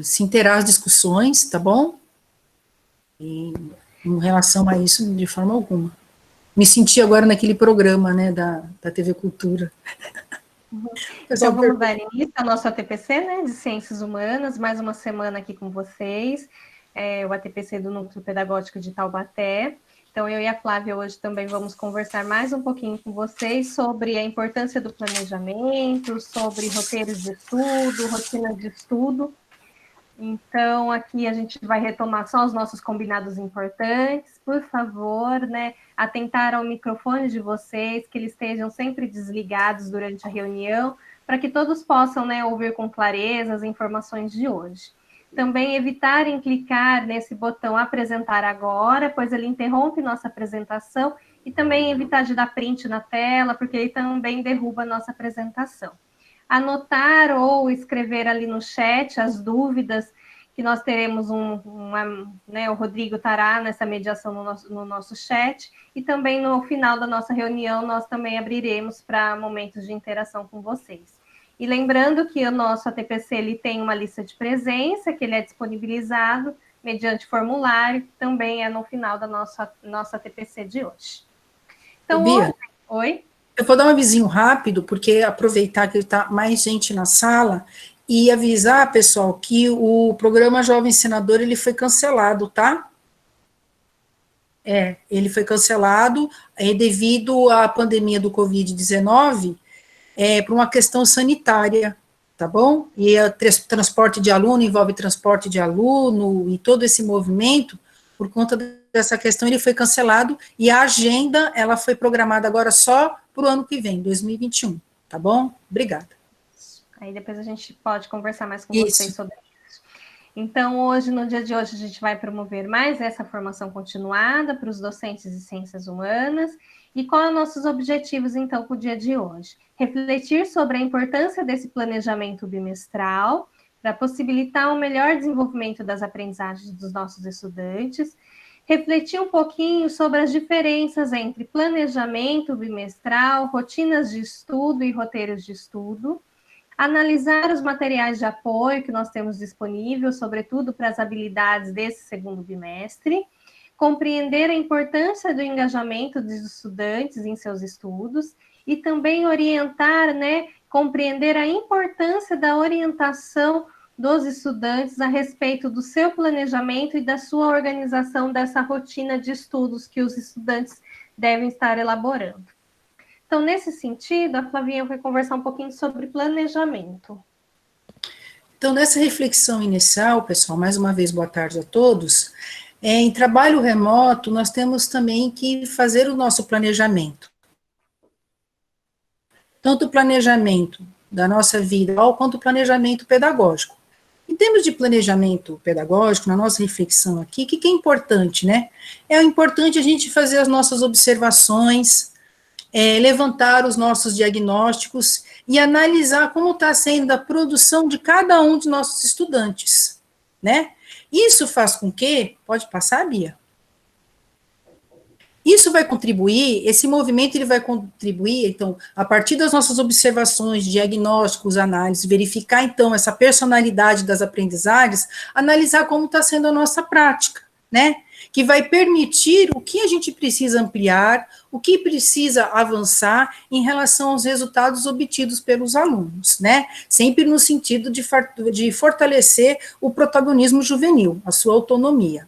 se inteirar as discussões, tá bom? E em relação a isso, de forma alguma. Me senti agora naquele programa, né, da TV Cultura. Então, vamos dar início ao nosso ATPC, né, de Ciências Humanas, mais uma semana aqui com vocês, o ATPC do Núcleo Pedagógico de Taubaté. Então, eu e a Flávia hoje também vamos conversar mais um pouquinho com vocês sobre a importância do planejamento, sobre roteiros de estudo, rotinas de estudo. Então, aqui a gente vai retomar só os nossos combinados importantes. Por favor, né, atentar ao microfone de vocês, que eles estejam sempre desligados durante a reunião, para que todos possam, né, ouvir com clareza as informações de hoje. Também evitarem clicar nesse botão apresentar agora, pois ele interrompe nossa apresentação, e também evitar de dar print na tela, porque ele também derruba a nossa apresentação. Anotar ou escrever ali no chat as dúvidas, que nós teremos né, o Rodrigo estará nessa mediação no nosso chat, e também no final da nossa reunião nós também abriremos para momentos de interação com vocês. E lembrando que o nosso ATPC ele tem uma lista de presença, que ele é disponibilizado mediante formulário, que também é no final da nossa ATPC de hoje. Então, Bia, oi? Eu vou dar um avisinho rápido, porque aproveitar que está mais gente na sala e avisar, pessoal, que o programa Jovem Senador ele foi cancelado, tá? Ele foi cancelado devido à pandemia do Covid-19, por uma questão sanitária, tá bom? E o transporte de aluno envolve transporte de aluno e todo esse movimento, por conta dessa questão, ele foi cancelado e a agenda, ela foi programada agora só para o ano que vem, 2021, tá bom? Obrigada. Aí depois a gente pode conversar mais com vocês sobre isso. Então, hoje, no dia de hoje, a gente vai promover mais essa formação continuada para os docentes de ciências humanas. E quais são nossos objetivos, então, para o dia de hoje? Refletir sobre a importância desse planejamento bimestral para possibilitar um melhor desenvolvimento das aprendizagens dos nossos estudantes, refletir um pouquinho sobre as diferenças entre planejamento bimestral, rotinas de estudo e roteiros de estudo, analisar os materiais de apoio que nós temos disponíveis, sobretudo para as habilidades desse segundo bimestre, compreender a importância do engajamento dos estudantes em seus estudos e também orientar, né, compreender a importância da orientação dos estudantes a respeito do seu planejamento e da sua organização dessa rotina de estudos que os estudantes devem estar elaborando. Então, nesse sentido, a Flavinha vai conversar um pouquinho sobre planejamento. Então, nessa reflexão inicial, pessoal, mais uma vez, boa tarde a todos. Em trabalho remoto, nós temos também que fazer o nosso planejamento. Tanto o planejamento da nossa vida, quanto o planejamento pedagógico. Em termos de planejamento pedagógico, na nossa reflexão aqui, o que é importante, né? É importante a gente fazer as nossas observações, levantar os nossos diagnósticos e analisar como está sendo a produção de cada um de nossos estudantes, né? Isso faz com que, pode passar, Bia? Isso vai contribuir, esse movimento ele vai contribuir, então, a partir das nossas observações, diagnósticos, análises, verificar, então, essa personalidade das aprendizagens, analisar como está sendo a nossa prática, né? Que vai permitir o que a gente precisa ampliar, o que precisa avançar em relação aos resultados obtidos pelos alunos, né? Sempre no sentido de fortalecer o protagonismo juvenil, a sua autonomia.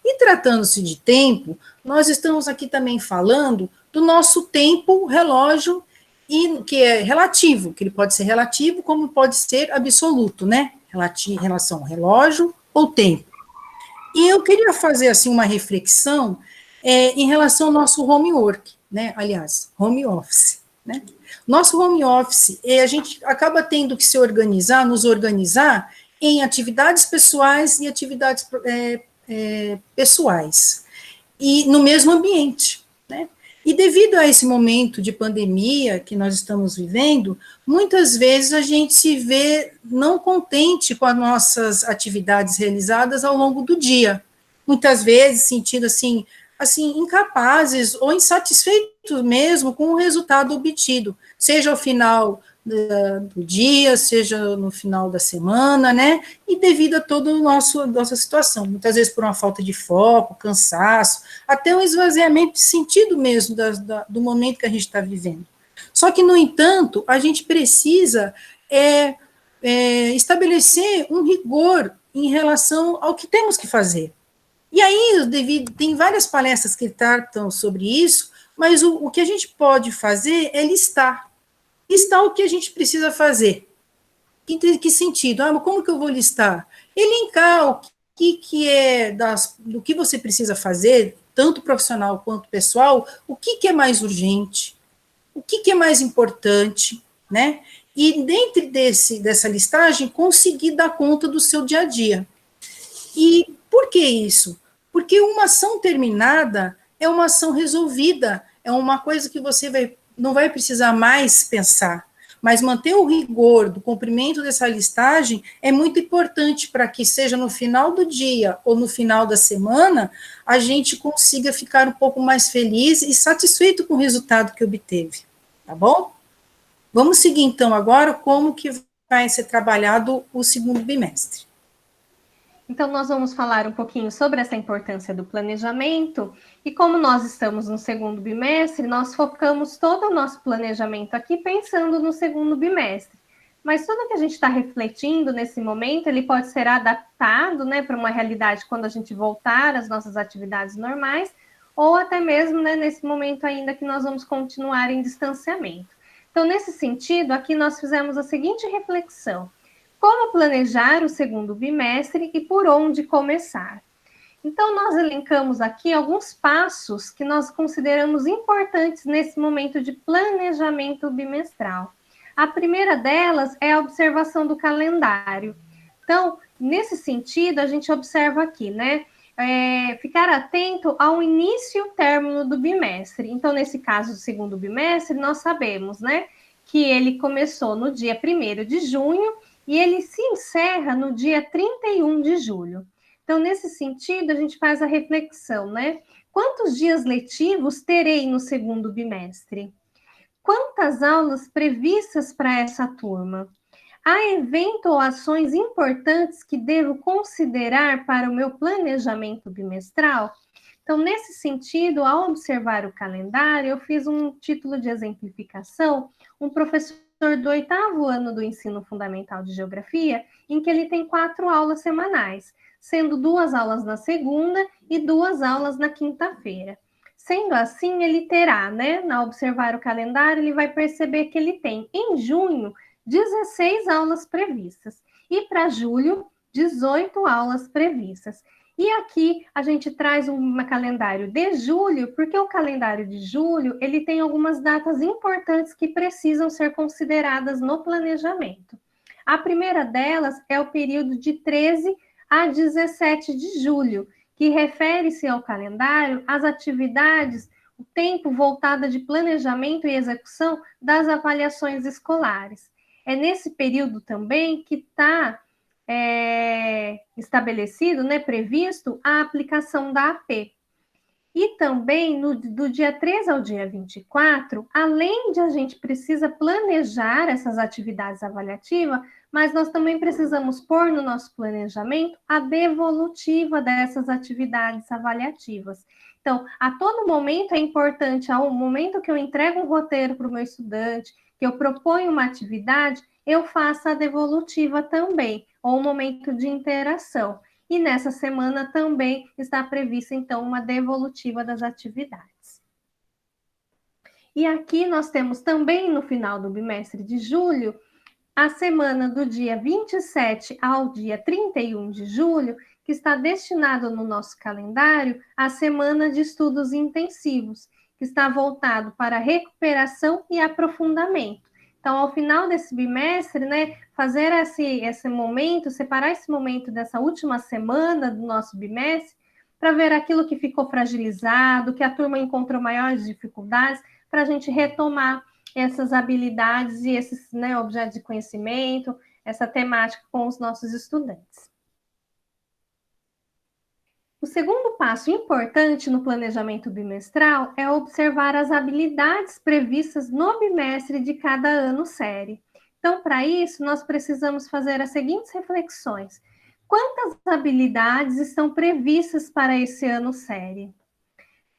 E tratando-se de tempo, nós estamos aqui também falando do nosso tempo relógio, que é relativo, que ele pode ser relativo como pode ser absoluto, né? Em relação ao relógio ou tempo. E eu queria fazer assim uma reflexão em relação ao nosso homework, né? Aliás, home office, né? Nosso home office, a gente acaba tendo que se organizar, nos organizar em atividades pessoais e atividades pessoais, e no mesmo ambiente, né? E devido a esse momento de pandemia que nós estamos vivendo, muitas vezes a gente se vê não contente com as nossas atividades realizadas ao longo do dia. Muitas vezes sentindo assim incapazes ou insatisfeitos mesmo com o resultado obtido, seja ao final do dia, seja no final da semana, né? E devido a toda a nossa situação, muitas vezes por uma falta de foco, cansaço, até um esvaziamento de sentido mesmo do momento que a gente está vivendo. Só que, no entanto, a gente precisa estabelecer um rigor em relação ao que temos que fazer. E aí, tem várias palestras que tratam sobre isso, mas o que a gente pode fazer é listar. Listar o que a gente precisa fazer. Em que sentido? Como que eu vou listar? Elencar o que é do que você precisa fazer, tanto profissional quanto pessoal, o que é mais urgente, o que é mais importante, né? E dentro dessa listagem, conseguir dar conta do seu dia a dia. E por que isso? Porque uma ação terminada é uma ação resolvida, é uma coisa que você não vai precisar mais pensar. Mas manter o rigor do cumprimento dessa listagem é muito importante para que, seja no final do dia ou no final da semana, a gente consiga ficar um pouco mais feliz e satisfeito com o resultado que obteve. Tá bom? Vamos seguir, então, agora como que vai ser trabalhado o segundo bimestre. Então, nós vamos falar um pouquinho sobre essa importância do planejamento, e como nós estamos no segundo bimestre, nós focamos todo o nosso planejamento aqui pensando no segundo bimestre. Mas tudo que a gente está refletindo nesse momento, ele pode ser adaptado, né, para uma realidade quando a gente voltar às nossas atividades normais, ou até mesmo, né, nesse momento ainda que nós vamos continuar em distanciamento. Então, nesse sentido, aqui nós fizemos a seguinte reflexão: como planejar o segundo bimestre e por onde começar? Então, nós elencamos aqui alguns passos que nós consideramos importantes nesse momento de planejamento bimestral. A primeira delas é a observação do calendário. Então, nesse sentido, a gente observa aqui, né? Ficar atento ao início e o término do bimestre. Então, nesse caso do segundo bimestre, nós sabemos, né, que ele começou no dia 1º de junho e ele se encerra no dia 31 de julho. Então, nesse sentido, a gente faz a reflexão, né? Quantos dias letivos terei no segundo bimestre? Quantas aulas previstas para essa turma? Há eventos ou ações importantes que devo considerar para o meu planejamento bimestral? Então, nesse sentido, ao observar o calendário, eu fiz um título de exemplificação, um professor do 8º ano do ensino fundamental de geografia, em que ele tem 4 aulas semanais, sendo 2 aulas na segunda e 2 aulas na quinta-feira. Sendo assim, ele terá, né, ao observar o calendário, ele vai perceber que ele tem, em junho, 16 aulas previstas, e para julho, 18 aulas previstas. E aqui a gente traz um calendário de julho, porque o calendário de julho, ele tem algumas datas importantes que precisam ser consideradas no planejamento. A primeira delas é o período de 13 a 17 de julho, que refere-se ao calendário às atividades, o tempo voltado de planejamento e execução das avaliações escolares. É nesse período também que está estabelecido, né, previsto a aplicação da AP. E também, do dia 13 ao dia 24, além de a gente precisa planejar essas atividades avaliativas, mas nós também precisamos pôr no nosso planejamento a devolutiva dessas atividades avaliativas. Então, a todo momento é importante, ao momento que eu entrego um roteiro para o meu estudante, que eu proponho uma atividade, eu faço a devolutiva também, ou um momento de interação. E nessa semana também está prevista, então, uma devolutiva das atividades. E aqui nós temos também, no final do bimestre de julho, a semana do dia 27 ao dia 31 de julho, que está destinado no nosso calendário à semana de estudos intensivos, que está voltado para recuperação e aprofundamento. Então, ao final desse bimestre, né, fazer esse momento, separar esse momento dessa última semana do nosso bimestre, para ver aquilo que ficou fragilizado, que a turma encontrou maiores dificuldades, para a gente retomar essas habilidades e esses, né, objetos de conhecimento, essa temática com os nossos estudantes. O segundo passo importante no planejamento bimestral é observar as habilidades previstas no bimestre de cada ano série. Então, para isso, nós precisamos fazer as seguintes reflexões. Quantas habilidades estão previstas para esse ano série?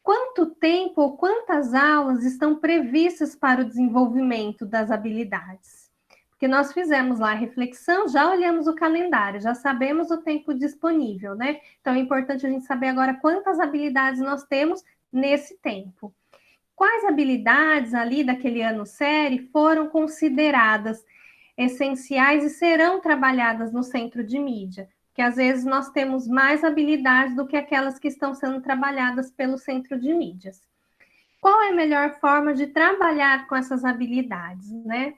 Quanto tempo ou quantas aulas estão previstas para o desenvolvimento das habilidades? Porque nós fizemos lá a reflexão, já olhamos o calendário, já sabemos o tempo disponível, né? Então é importante a gente saber agora quantas habilidades nós temos nesse tempo. Quais habilidades ali daquele ano série foram consideradas essenciais e serão trabalhadas no centro de mídia? Porque às vezes nós temos mais habilidades do que aquelas que estão sendo trabalhadas pelo centro de mídias. Qual é a melhor forma de trabalhar com essas habilidades, né?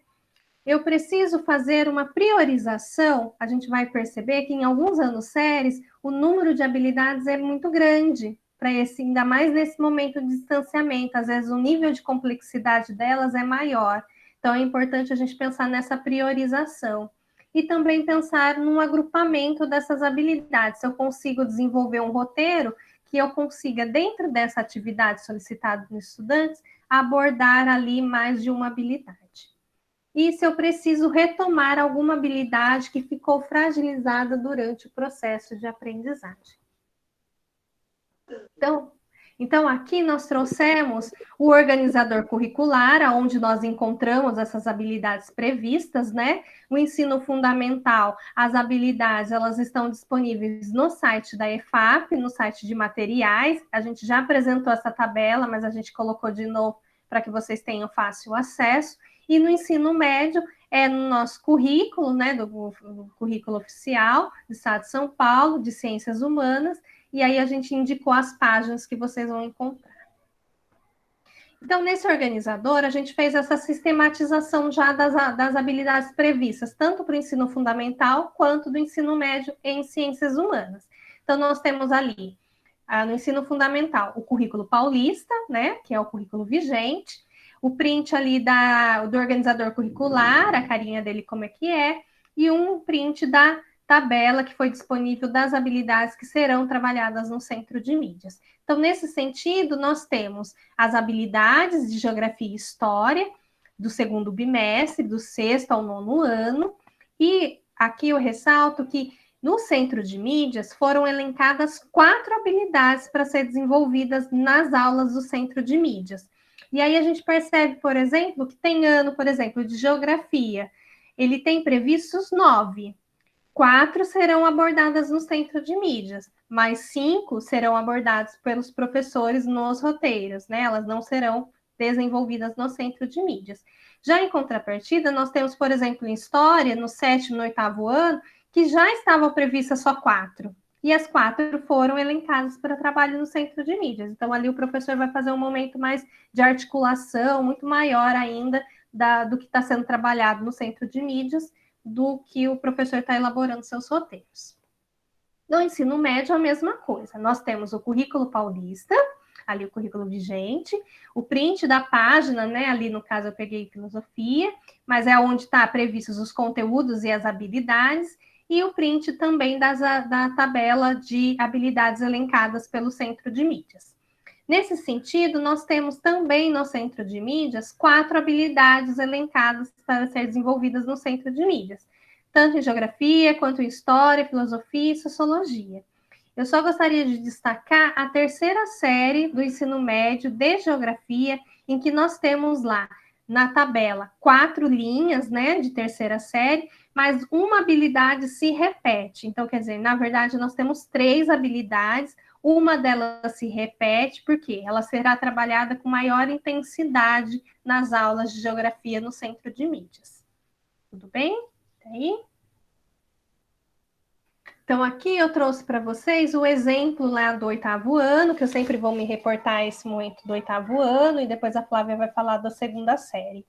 Eu preciso fazer uma priorização. A gente vai perceber que em alguns anos séries o número de habilidades é muito grande para esse, ainda mais nesse momento de distanciamento. Às vezes o nível de complexidade delas é maior. Então é importante a gente pensar nessa priorização e também pensar num agrupamento dessas habilidades. Se eu consigo desenvolver um roteiro que eu consiga, dentro dessa atividade solicitada nos estudantes, abordar ali mais de uma habilidade. E se eu preciso retomar alguma habilidade que ficou fragilizada durante o processo de aprendizagem. Então aqui nós trouxemos o organizador curricular, onde nós encontramos essas habilidades previstas, né? O ensino fundamental, as habilidades, elas estão disponíveis no site da EFAP, no site de materiais. A gente já apresentou essa tabela, mas a gente colocou de novo para que vocês tenham fácil acesso. E no ensino médio, é no nosso currículo, né, do currículo oficial do Estado de São Paulo, de Ciências Humanas, e aí a gente indicou as páginas que vocês vão encontrar. Então, nesse organizador, a gente fez essa sistematização já das habilidades previstas, tanto para o ensino fundamental, quanto do ensino médio em Ciências Humanas. Então, nós temos ali, no ensino fundamental, o currículo paulista, né, que é o currículo vigente, o print ali do organizador curricular, a carinha dele como é que é, e um print da tabela que foi disponível das habilidades que serão trabalhadas no centro de mídias. Então, nesse sentido, nós temos as habilidades de geografia e história do segundo bimestre, do 6º ao 9º ano, e aqui eu ressalto que no centro de mídias foram elencadas 4 habilidades para ser desenvolvidas nas aulas do centro de mídias. E aí a gente percebe, por exemplo, que tem ano, por exemplo, de geografia, ele tem previstos 9. 4 serão abordadas no centro de mídias, mais 5 serão abordadas pelos professores nos roteiros, né? Elas não serão desenvolvidas no centro de mídias. Já em contrapartida, nós temos, por exemplo, em história, no 7º e no 8º ano, que já estavam previstas só 4. E as 4 foram elencadas para trabalho no centro de mídias. Então, ali o professor vai fazer um momento mais de articulação, muito maior ainda do que está sendo trabalhado no centro de mídias, do que o professor está elaborando seus roteiros. No ensino médio, a mesma coisa. Nós temos o currículo paulista, ali o currículo vigente, o print da página, né? Ali, no caso, eu peguei filosofia, mas é onde está previstos os conteúdos e as habilidades, e o print também da tabela de habilidades elencadas pelo centro de mídias. Nesse sentido, nós temos também no centro de mídias 4 habilidades elencadas para ser desenvolvidas no centro de mídias, tanto em geografia, quanto em história, filosofia e sociologia. Eu só gostaria de destacar a 3ª série do ensino médio de geografia, em que nós temos lá, na tabela, 4 linhas, né, de 3ª série, mas uma habilidade se repete. Então, quer dizer, na verdade, nós temos 3 habilidades, uma delas se repete, porque ela será trabalhada com maior intensidade nas aulas de geografia no centro de mídias. Tudo bem? Tá aí? Então, aqui eu trouxe para vocês o exemplo lá do 8º ano, que eu sempre vou me reportar esse momento do 8º ano, e depois a Flávia vai falar da 2ª série.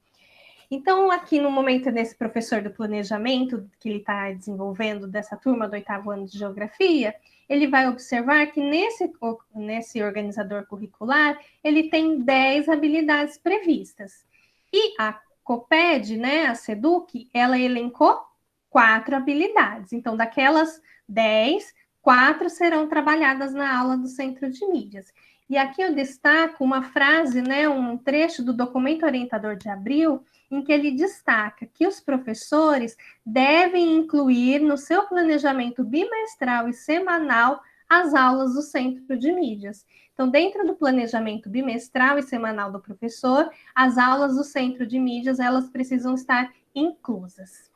Então, aqui no momento desse professor do planejamento, que ele está desenvolvendo dessa turma do 8º ano de geografia, ele vai observar que nesse organizador curricular, ele tem 10 habilidades previstas. E a COPED, né, a SEDUC, ela elencou 4 habilidades. Então, daquelas 10, 4 serão trabalhadas na aula do centro de mídias. E aqui eu destaco uma frase, né, um trecho do documento orientador de abril, em que ele destaca que os professores devem incluir no seu planejamento bimestral e semanal as aulas do Centro de Mídias. Então, dentro do planejamento bimestral e semanal do professor, as aulas do Centro de Mídias, elas precisam estar inclusas.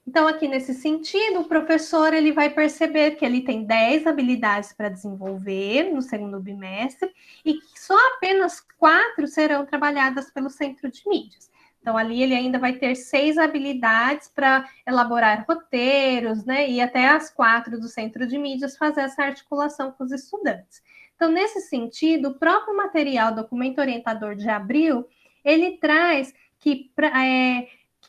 Então, aqui nesse sentido, o professor ele vai perceber que ele tem 10 habilidades para desenvolver no segundo bimestre e que só apenas 4 serão trabalhadas pelo Centro de Mídias. Então, ali ele ainda vai ter 6 habilidades para elaborar roteiros, né? E até as 4 do Centro de Mídias fazer essa articulação com os estudantes. Então, nesse sentido, o próprio material, documento orientador de abril, ele traz que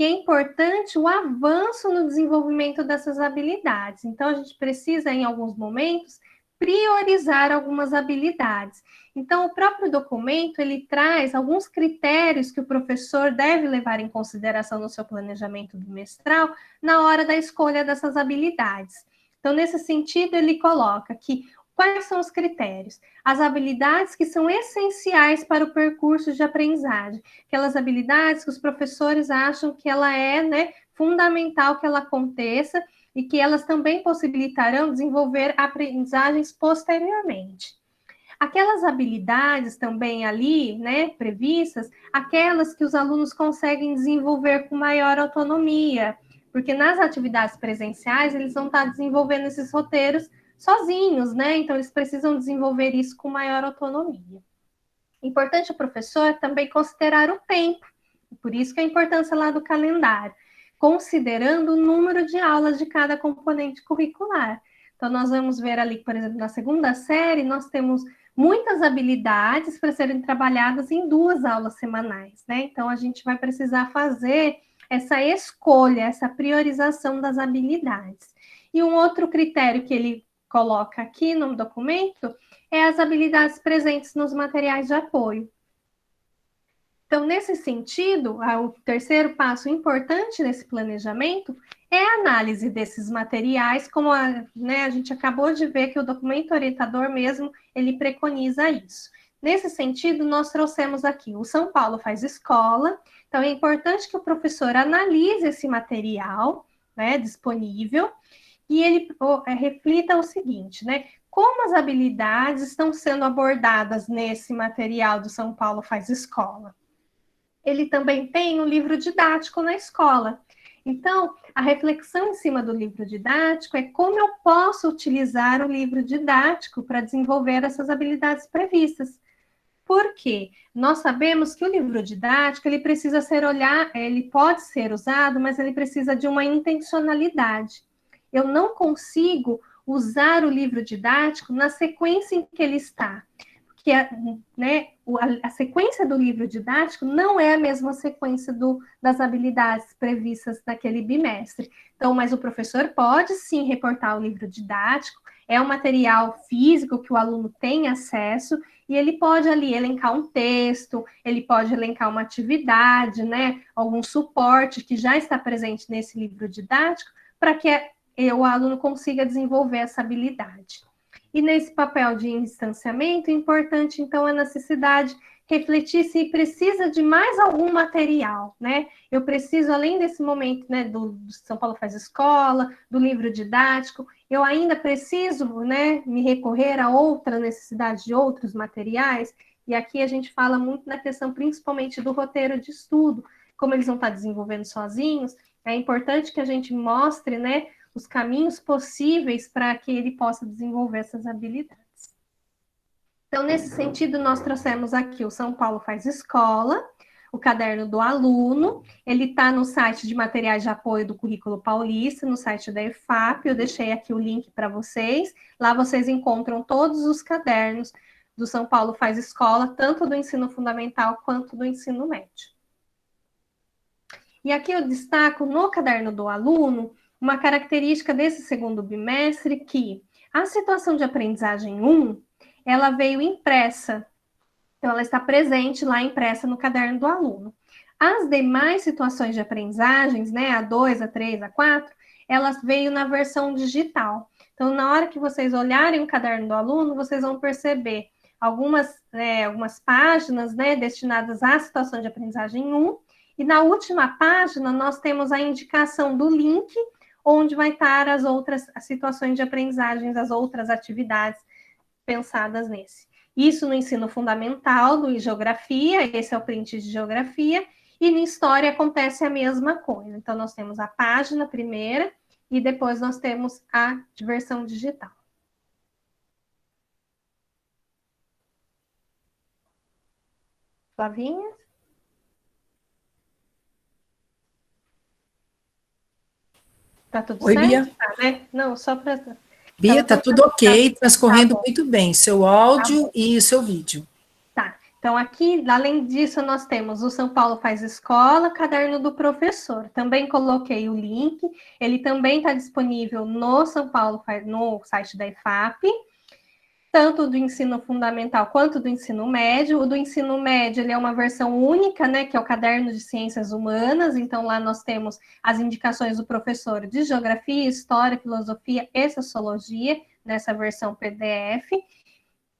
é importante o avanço no desenvolvimento dessas habilidades. Então, a gente precisa, em alguns momentos, priorizar algumas habilidades. Então, o próprio documento, ele traz alguns critérios que o professor deve levar em consideração no seu planejamento bimestral na hora da escolha dessas habilidades. Então, nesse sentido, ele coloca que quais são os critérios? As habilidades que são essenciais para o percurso de aprendizagem, aquelas habilidades que os professores acham que ela é, né, fundamental que ela aconteça e que elas também possibilitarão desenvolver aprendizagens posteriormente. Aquelas habilidades também ali, né, previstas, aquelas que os alunos conseguem desenvolver com maior autonomia, porque nas atividades presenciais eles vão estar desenvolvendo esses roteiros sozinhos, né? Então, eles precisam desenvolver isso com maior autonomia. Importante o professor também considerar o tempo, por isso que a importância lá do calendário, considerando o número de aulas de cada componente curricular. Então, nós vamos ver ali, por exemplo, na segunda série, nós temos muitas habilidades para serem trabalhadas em 2 aulas semanais, né? Então, a gente vai precisar fazer essa escolha, essa priorização das habilidades. E um outro critério que ele coloca aqui no documento é as habilidades presentes nos materiais de apoio. Então, nesse sentido, o terceiro passo importante nesse planejamento é a análise desses materiais, como a gente acabou de ver que o documento orientador mesmo, ele preconiza isso. Nesse sentido, nós trouxemos aqui, o São Paulo Faz Escola, então é importante que o professor analise esse material, né, disponível, e ele reflita o seguinte, né? Como as habilidades estão sendo abordadas nesse material do São Paulo Faz Escola? Ele também tem um livro didático na escola. Então, a reflexão em cima do livro didático é como eu posso utilizar o livro didático para desenvolver essas habilidades previstas. Por quê? Nós sabemos que o livro didático, ele precisa ele pode ser usado, mas ele precisa de uma intencionalidade. Eu não consigo usar o livro didático na sequência em que ele está. Porque a sequência do livro didático não é a mesma sequência das habilidades previstas naquele bimestre. Então, mas o professor pode sim reportar o livro didático, é um material físico que o aluno tem acesso, e ele pode ali elencar um texto, ele pode elencar uma atividade, né, algum suporte que já está presente nesse livro didático, para que o aluno consiga desenvolver essa habilidade. E nesse papel de instanciamento, importante, então, a necessidade de refletir se precisa de mais algum material, né? Eu preciso, além desse momento, né, do São Paulo Faz Escola, do livro didático, eu ainda preciso, né, me recorrer a outra necessidade de outros materiais, e aqui a gente fala muito na questão, principalmente, do roteiro de estudo, como eles vão estar desenvolvendo sozinhos, é importante que a gente mostre, né, os caminhos possíveis para que ele possa desenvolver essas habilidades. Então, nesse sentido, nós trouxemos aqui o São Paulo Faz Escola, o caderno do aluno, ele está no site de materiais de apoio do Currículo Paulista, no site da EFAP, eu deixei aqui o link para vocês, lá vocês encontram todos os cadernos do São Paulo Faz Escola, tanto do ensino fundamental quanto do ensino médio. E aqui eu destaco no caderno do aluno uma característica desse segundo bimestre que a situação de aprendizagem 1, ela veio impressa. Então, ela está presente lá impressa no caderno do aluno. As demais situações de aprendizagens, né, a 2, a 3, a 4, elas veio na versão digital. Então, na hora que vocês olharem o caderno do aluno, vocês vão perceber algumas páginas, né, destinadas à situação de aprendizagem 1, e na última página nós temos a indicação do link, onde vai estar as outras situações de aprendizagem, as outras atividades pensadas nesse. Isso no ensino fundamental, no geografia, esse é o print de geografia, e na história acontece a mesma coisa. Então, nós temos a página primeira, e depois nós temos a versão digital. Flavinha? Tá tudo Oi, certo? Bia. Tá, né? Não, só para... Bia, tá tudo ok, transcorrendo tá muito bem, seu áudio e o seu vídeo. Tá, então aqui, além disso, nós temos o São Paulo Faz Escola, caderno do professor. Também coloquei o link, ele também está disponível no São Paulo, no site da EFAP, tanto do ensino fundamental quanto do ensino médio. O do ensino médio, ele é uma versão única, né, que é o caderno de ciências humanas, então lá nós temos as indicações do professor de geografia, história, filosofia e sociologia, nessa versão PDF.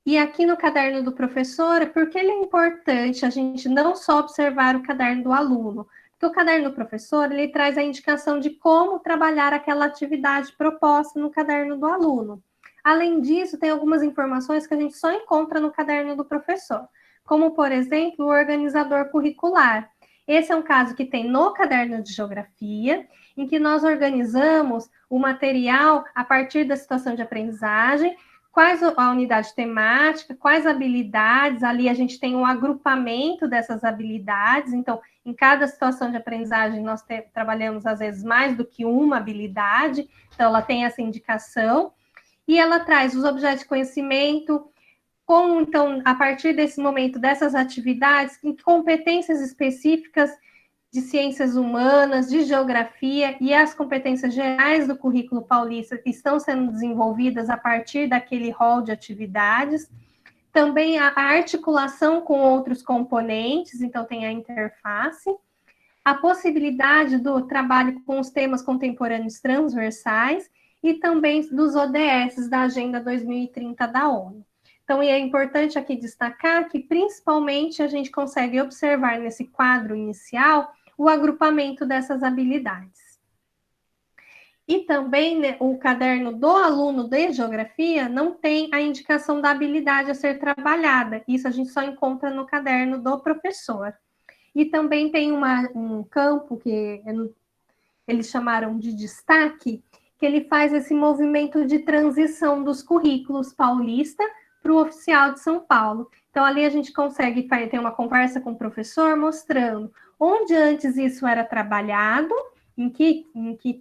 E aqui no caderno do professor, por que ele é importante a gente não só observar o caderno do aluno? Porque o caderno do professor, ele traz a indicação de como trabalhar aquela atividade proposta no caderno do aluno. Além disso, tem algumas informações que a gente só encontra no caderno do professor, como, por exemplo, o organizador curricular. Esse é um caso que tem no caderno de geografia, em que nós organizamos o material a partir da situação de aprendizagem, quais a unidade temática, quais habilidades, ali a gente tem um agrupamento dessas habilidades, então, em cada situação de aprendizagem, nós trabalhamos, às vezes, mais do que uma habilidade, então, ela tem essa indicação, e ela traz os objetos de conhecimento, como, então, a partir desse momento, dessas atividades, competências específicas de ciências humanas, de geografia, e as competências gerais do currículo paulista estão sendo desenvolvidas a partir daquele rol de atividades. Também a articulação com outros componentes, então tem a interface, a possibilidade do trabalho com os temas contemporâneos transversais e também dos ODS da Agenda 2030 da ONU. Então, é importante aqui destacar que, principalmente, a gente consegue observar nesse quadro inicial o agrupamento dessas habilidades. E também, né, o caderno do aluno de geografia não tem a indicação da habilidade a ser trabalhada. Isso a gente só encontra no caderno do professor. E também tem um campo que eles chamaram de destaque, que ele faz esse movimento de transição dos currículos paulista para o oficial de São Paulo. Então, ali a gente consegue ter uma conversa com o professor mostrando onde antes isso era trabalhado, em que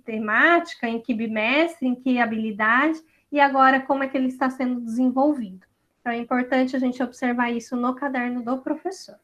temática, em que bimestre, em que habilidade, e agora como é que ele está sendo desenvolvido. Então, é importante a gente observar isso no caderno do professor.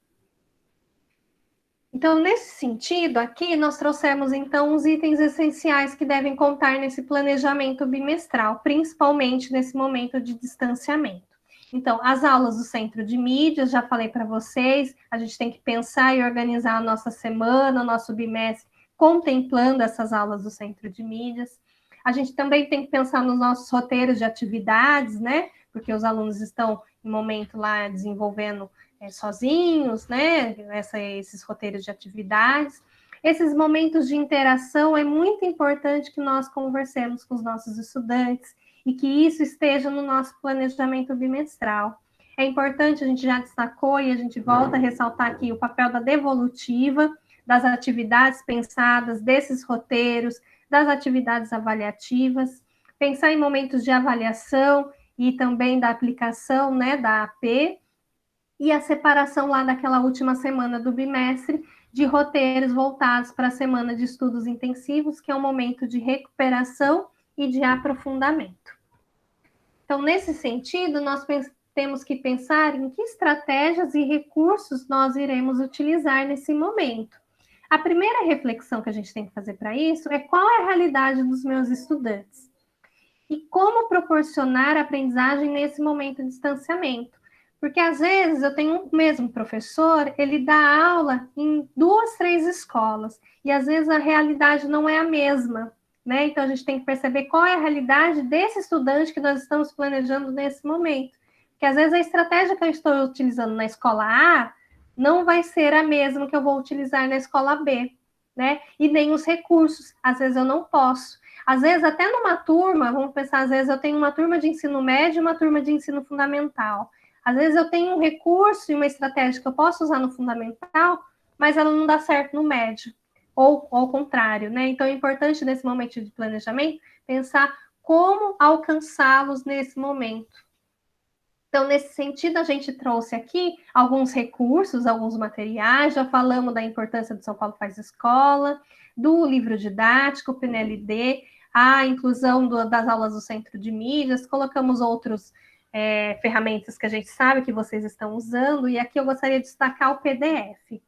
Então, nesse sentido, aqui nós trouxemos, então, os itens essenciais que devem contar nesse planejamento bimestral, principalmente nesse momento de distanciamento. Então, as aulas do Centro de Mídias, já falei para vocês, a gente tem que pensar e organizar a nossa semana, o nosso bimestre, contemplando essas aulas do Centro de Mídias. A gente também tem que pensar nos nossos roteiros de atividades, né? Porque os alunos estão, em momento lá, desenvolvendo sozinhos, né? Esses roteiros de atividades. Esses momentos de interação é muito importante que nós conversemos com os nossos estudantes e que isso esteja no nosso planejamento bimestral. É importante, a gente já destacou e a gente volta a ressaltar aqui o papel da devolutiva, das atividades pensadas, desses roteiros, das atividades avaliativas, pensar em momentos de avaliação e também da aplicação, né, da AP, e a separação lá daquela última semana do bimestre de roteiros voltados para a semana de estudos intensivos, que é um momento de recuperação e de aprofundamento. Então, nesse sentido, nós temos que pensar em que estratégias e recursos nós iremos utilizar nesse momento. A primeira reflexão que a gente tem que fazer para isso é qual é a realidade dos meus estudantes e como proporcionar a aprendizagem nesse momento de distanciamento. Porque, às vezes, eu tenho um mesmo professor, ele dá aula em 2, 3 escolas, e, às vezes, a realidade não é a mesma. né? Então, a gente tem que perceber qual é a realidade desse estudante que nós estamos planejando nesse momento. Porque, às vezes, a estratégia que eu estou utilizando na escola A não vai ser a mesma que eu vou utilizar na escola B, né? E nem os recursos. Às vezes, eu não posso. Às vezes, até numa turma, vamos pensar, às vezes eu tenho uma turma de ensino médio e uma turma de ensino fundamental. Às vezes eu tenho um recurso e uma estratégia que eu posso usar no fundamental, mas ela não dá certo no médio, ou ao contrário, né? Então é importante nesse momento de planejamento pensar como alcançá-los nesse momento. Então, nesse sentido, a gente trouxe aqui alguns recursos, alguns materiais, já falamos da importância do São Paulo Faz Escola, do livro didático, o PNLD, a inclusão das aulas do Centro de Mídias, colocamos outros ferramentas que a gente sabe que vocês estão usando, e aqui eu gostaria de destacar o PDF.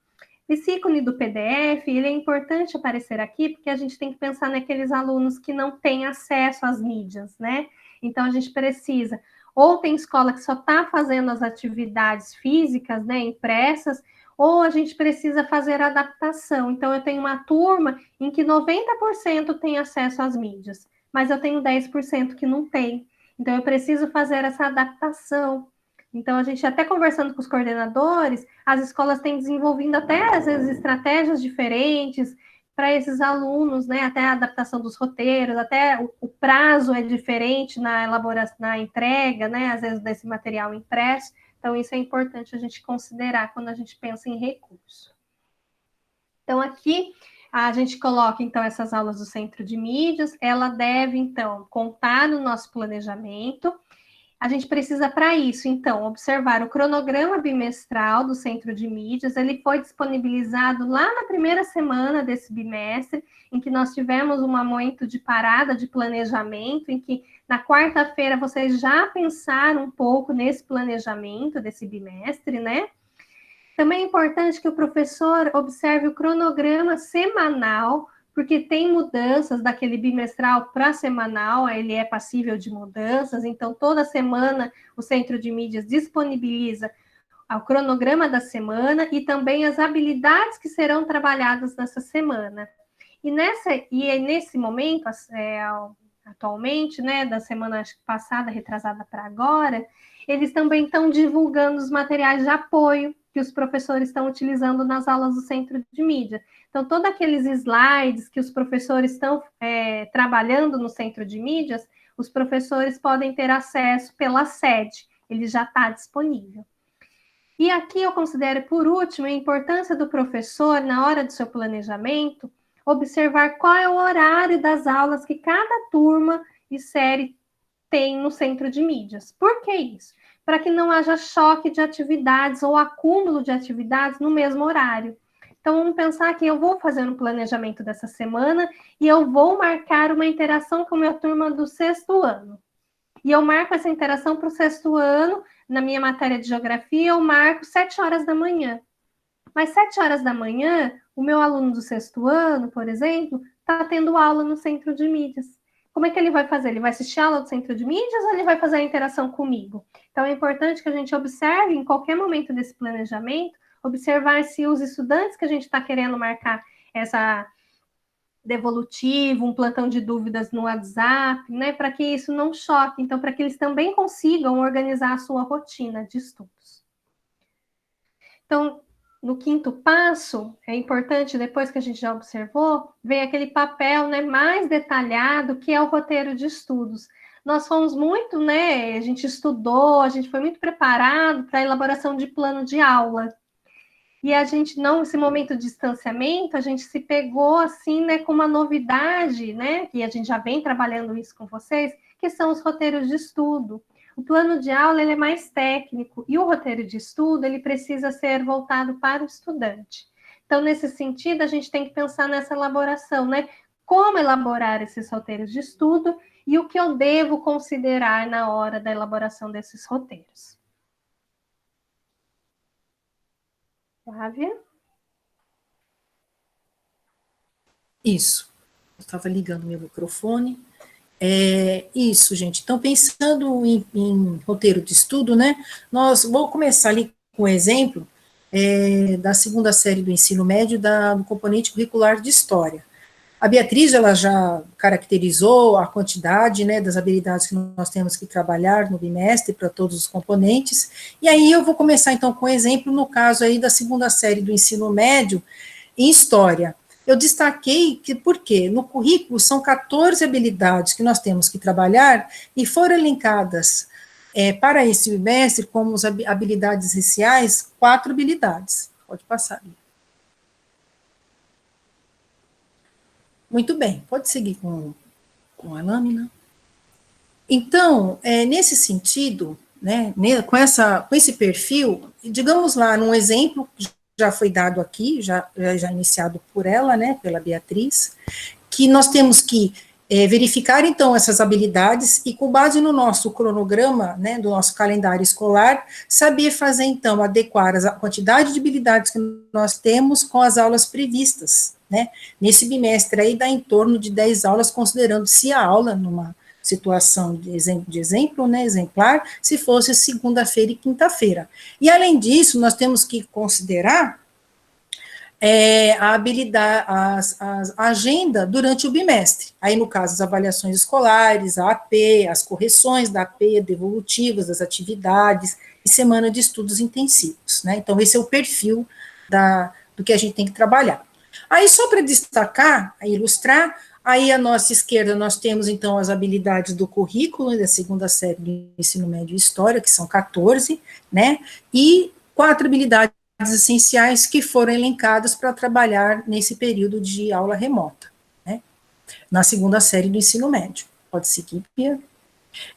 Esse ícone do PDF, ele é importante aparecer aqui, porque a gente tem que pensar naqueles alunos que não têm acesso às mídias, né? Então, a gente precisa, ou tem escola que só está fazendo as atividades físicas, né, impressas, ou a gente precisa fazer adaptação. Então, eu tenho uma turma em que 90% tem acesso às mídias, mas eu tenho 10% que não tem. Então, eu preciso fazer essa adaptação. Então, a gente até conversando com os coordenadores, as escolas têm desenvolvido até, às vezes, estratégias diferentes para esses alunos, né? Até a adaptação dos roteiros, até o prazo é diferente na elaboração, na entrega, né? Às vezes, desse material impresso. Então, isso é importante a gente considerar quando a gente pensa em recurso. Então, aqui a gente coloca, então, essas aulas do Centro de Mídias, ela deve, então, contar no nosso planejamento. A gente precisa, para isso, então, observar o cronograma bimestral do Centro de Mídias. Ele foi disponibilizado lá na primeira semana desse bimestre, em que nós tivemos um momento de parada de planejamento, em que na quarta-feira vocês já pensaram um pouco nesse planejamento desse bimestre, né? Também é importante que o professor observe o cronograma semanal, porque tem mudanças daquele bimestral para semanal, ele é passível de mudanças, então toda semana o Centro de Mídias disponibiliza o cronograma da semana e também as habilidades que serão trabalhadas nessa semana. E nesse momento, atualmente, né, da semana passada, retrasada para agora, eles também estão divulgando os materiais de apoio que os professores estão utilizando nas aulas do Centro de Mídia. Então, todos aqueles slides que os professores estão trabalhando no Centro de Mídias, os professores podem ter acesso pela sede, ele já está disponível. E aqui eu considero, por último, a importância do professor, na hora do seu planejamento, observar qual é o horário das aulas que cada turma e série tem no Centro de Mídias. Por que isso? Para que não haja choque de atividades ou acúmulo de atividades no mesmo horário. Então, vamos pensar que eu vou fazer um planejamento dessa semana e eu vou marcar uma interação com a minha turma do 6º ano. E eu marco essa interação para o 6º ano, na minha matéria de geografia, eu marco 7 horas da manhã. Mas 7 horas da manhã, o meu aluno do 6º ano, por exemplo, está tendo aula no Centro de Mídias. Como é que ele vai fazer? Ele vai assistir a aula do Centro de Mídias ou ele vai fazer a interação comigo? Então, é importante que a gente observe, em qualquer momento desse planejamento, observar se os estudantes que a gente está querendo marcar essa devolutivo, um plantão de dúvidas no WhatsApp, né, para que isso não choque, então, para que eles também consigam organizar a sua rotina de estudos. Então, no 5º passo, é importante, depois que a gente já observou, ver aquele papel, né, mais detalhado, que é o roteiro de estudos. Nós fomos muito, né, a gente estudou, a gente foi muito preparado para a elaboração de plano de aula. E a gente não, esse momento de distanciamento, a gente se pegou assim, né, com uma novidade, né, e a gente já vem trabalhando isso com vocês, que são os roteiros de estudo. O plano de aula ele é mais técnico e o roteiro de estudo ele precisa ser voltado para o estudante. Então, nesse sentido, a gente tem que pensar nessa elaboração, né? Como elaborar esses roteiros de estudo e o que eu devo considerar na hora da elaboração desses roteiros. Flávia? Isso. Eu estava ligando meu microfone. Isso, gente. Então, pensando em roteiro de estudo, né, vou começar ali com o exemplo da 2ª série do ensino médio do componente curricular de História. A Beatriz, ela já caracterizou a quantidade, né, das habilidades que nós temos que trabalhar no bimestre para todos os componentes, e aí eu vou começar, então, com um exemplo, no caso aí da segunda série do ensino médio, em História. Eu destaquei que, por quê? No currículo são 14 habilidades que nós temos que trabalhar, e foram elencadas para esse bimestre, como as habilidades essenciais, 4 habilidades. Pode passar. Muito bem, pode seguir com a lâmina. Então, nesse sentido, né, com esse perfil, digamos lá, num exemplo que já foi dado aqui, já iniciado por ela, né, pela Beatriz, que nós temos que verificar, então, essas habilidades e, com base no nosso cronograma, né, do nosso calendário escolar, saber fazer, então, adequar a quantidade de habilidades que nós temos com as aulas previstas, né. Nesse bimestre aí dá em torno de 10 aulas, considerando-se a aula numa situação de exemplo, né, exemplar, se fosse segunda-feira e quinta-feira. E, além disso, nós temos que considerar a habilidade, a agenda durante o bimestre. Aí, no caso, as avaliações escolares, a AP, as correções da AP, devolutivas das atividades, e semana de estudos intensivos, né? Então, esse é o perfil do que a gente tem que trabalhar. Aí, só para destacar, ilustrar, aí à nossa esquerda nós temos, então, as habilidades do currículo da segunda série do ensino médio e história, que são 14, né? E 4 habilidades essenciais que foram elencadas para trabalhar nesse período de aula remota, né, na segunda série do ensino médio. Pode seguir, Pia.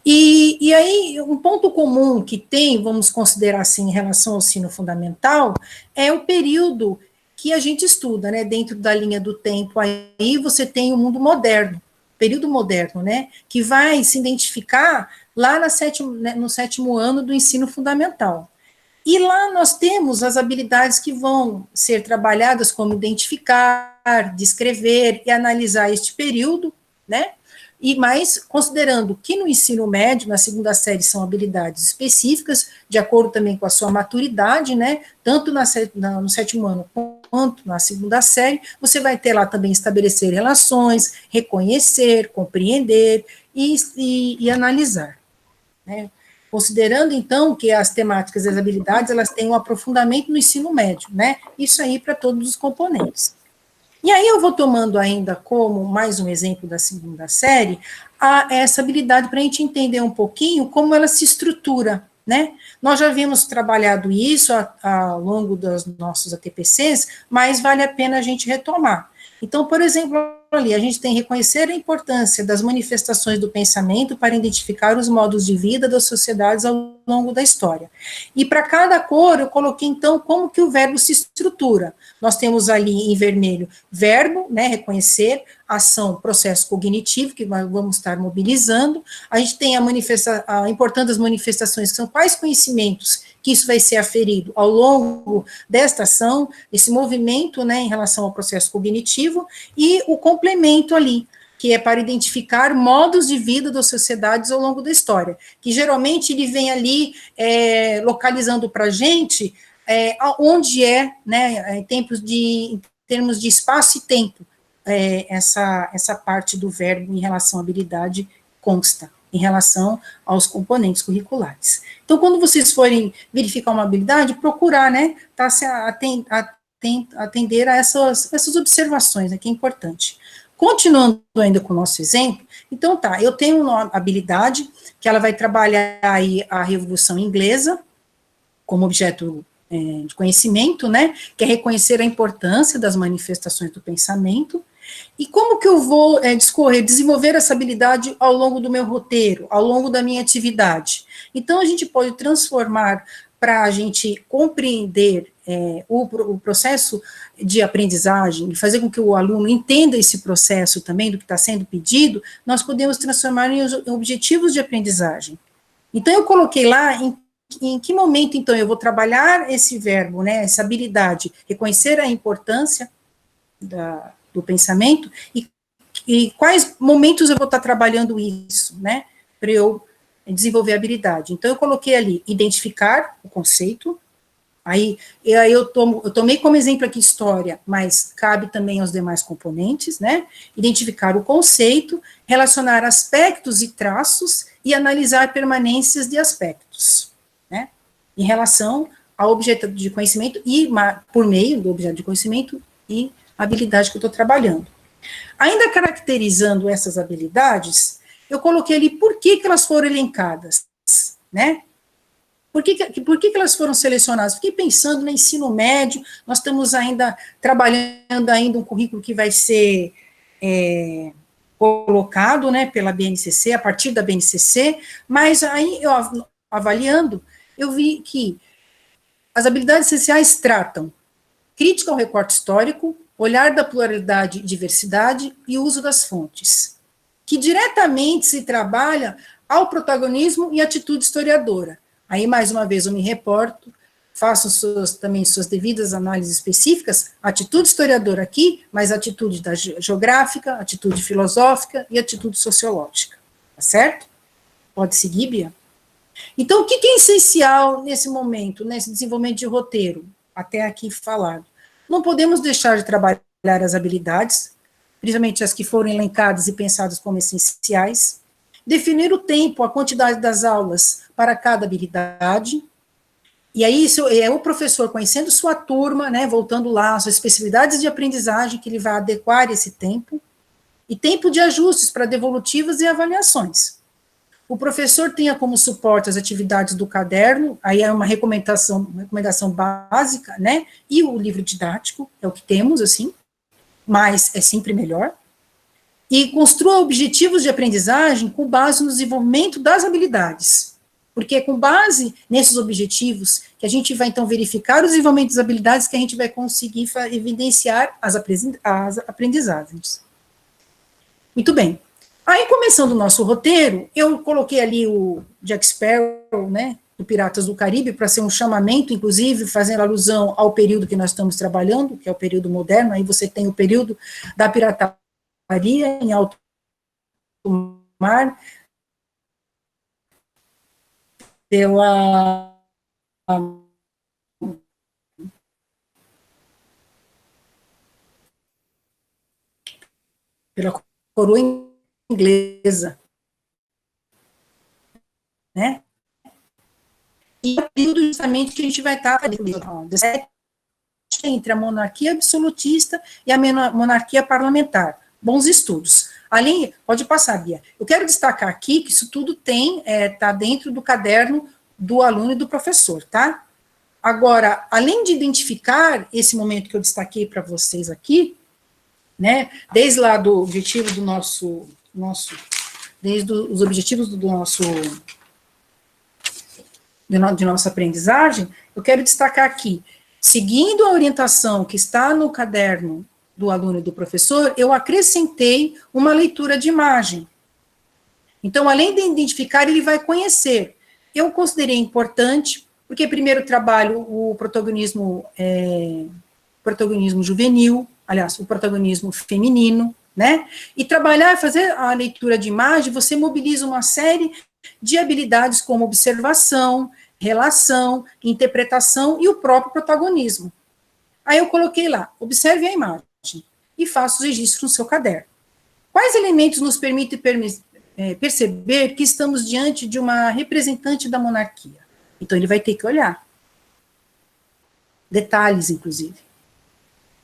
E aí, um ponto comum que tem, vamos considerar assim, em relação ao ensino fundamental, é o período que a gente estuda, né, dentro da linha do tempo, aí você tem o mundo moderno, período moderno, né, que vai se identificar lá no sétimo ano do ensino fundamental. E lá nós temos as habilidades que vão ser trabalhadas, como identificar, descrever e analisar este período, né? E mais, considerando que no ensino médio, na segunda série, são habilidades específicas, de acordo também com a sua maturidade, né? Tanto no sétimo ano quanto na segunda série, você vai ter lá também estabelecer relações, reconhecer, compreender e analisar, né? Considerando, então, que as temáticas e as habilidades, elas têm um aprofundamento no ensino médio, né? Isso aí para todos os componentes. E aí eu vou tomando ainda como mais um exemplo da segunda série, essa habilidade para a gente entender um pouquinho como ela se estrutura, né? Nós já havíamos trabalhado isso ao longo dos nossos ATPCs, mas vale a pena a gente retomar. Então, por exemplo, ali a gente tem que reconhecer a importância das manifestações do pensamento para identificar os modos de vida das sociedades ao longo da história. E para cada cor eu coloquei então como que o verbo se estrutura. Nós temos ali em vermelho verbo, né, reconhecer, ação, processo cognitivo que vamos estar mobilizando. A gente tem a importância das manifestações, que são quais conhecimentos que isso vai ser aferido ao longo desta ação, esse movimento, né, em relação ao processo cognitivo, e o complemento ali, que é para identificar modos de vida das sociedades ao longo da história, que geralmente ele vem ali localizando para a gente onde né, em termos de espaço e tempo, essa parte do verbo em relação à habilidade consta, em relação aos componentes curriculares. Então, quando vocês forem verificar uma habilidade, procurar, né, atender a essas observações, né, que é importante. Continuando ainda com o nosso exemplo, então tá, eu tenho uma habilidade que ela vai trabalhar aí a Revolução Inglesa como objeto de conhecimento, né, que é reconhecer a importância das manifestações do pensamento. E como que eu vou desenvolver essa habilidade ao longo do meu roteiro, ao longo da minha atividade? Então, a gente pode transformar para a gente compreender o processo de aprendizagem e fazer com que o aluno entenda esse processo também do que está sendo pedido, nós podemos transformar em objetivos de aprendizagem. Então, eu coloquei lá em que momento, então, eu vou trabalhar esse verbo, né, essa habilidade, reconhecer a importância do pensamento, e quais momentos eu vou estar trabalhando isso, né, para eu desenvolver a habilidade. Então, eu coloquei ali, identificar o conceito, Aí eu tomei como exemplo aqui história, mas cabe também aos demais componentes, né? Identificar o conceito, relacionar aspectos e traços e analisar permanências de aspectos, né? Em relação ao objeto de conhecimento e por meio do objeto de conhecimento e habilidade que eu estou trabalhando. Ainda caracterizando essas habilidades, eu coloquei ali por que elas foram elencadas, né? Por que elas foram selecionadas? Fiquei pensando no ensino médio, nós estamos ainda trabalhando ainda um currículo que vai ser colocado, né, pela BNCC, a partir da BNCC, mas aí, avaliando, eu vi que as habilidades essenciais tratam crítica ao recorte histórico, olhar da pluralidade e diversidade e uso das fontes, que diretamente se trabalha ao protagonismo e atitude historiadora. Aí, mais uma vez, eu me reporto, faço também suas devidas análises específicas, atitude historiadora aqui, mas atitude da geográfica, atitude filosófica e atitude sociológica, tá certo? Pode seguir, Bia? Então, o que é essencial nesse momento, nesse desenvolvimento de roteiro, até aqui falado? Não podemos deixar de trabalhar as habilidades, principalmente as que foram elencadas e pensadas como essenciais, definir o tempo, a quantidade das aulas para cada habilidade, e aí isso é o professor conhecendo sua turma, né, voltando lá, as especificidades de aprendizagem que ele vai adequar esse tempo, e tempo de ajustes para devolutivas e avaliações. O professor tenha como suporte as atividades do caderno, aí é uma recomendação básica, né, e o livro didático, é o que temos, assim, mas é sempre melhor, e construa objetivos de aprendizagem com base no desenvolvimento das habilidades, porque é com base nesses objetivos que a gente vai, então, verificar o desenvolvimento das habilidades que a gente vai conseguir evidenciar as aprendizagens. Muito bem. Aí, começando o nosso roteiro, eu coloquei ali o Jack Sparrow, né, do Piratas do Caribe, para ser um chamamento, inclusive, fazendo alusão ao período que nós estamos trabalhando, que é o período moderno, aí você tem o período da pirataria em alto mar, pela coroa inglesa, né? E é o período justamente que a gente vai estar entre a monarquia absolutista e a monarquia parlamentar. Bons estudos. Além, pode passar, Bia. Eu quero destacar aqui que isso tudo está dentro do caderno do aluno e do professor, tá? Agora, além de identificar esse momento que eu destaquei para vocês aqui, né, desde lá do objetivo do nosso desde os objetivos de nossa aprendizagem, eu quero destacar aqui, seguindo a orientação que está no caderno do aluno e do professor, eu acrescentei uma leitura de imagem. Então, além de identificar, ele vai conhecer. Eu considerei importante, porque primeiro trabalho o protagonismo juvenil, aliás, o protagonismo feminino, né? E trabalhar, fazer a leitura de imagem, você mobiliza uma série de habilidades como observação, relação, interpretação e o próprio protagonismo. Aí eu coloquei lá, observe a imagem e faça os registros no seu caderno. Quais elementos nos permitem perceber que estamos diante de uma representante da monarquia? Então ele vai ter que olhar. Detalhes, inclusive.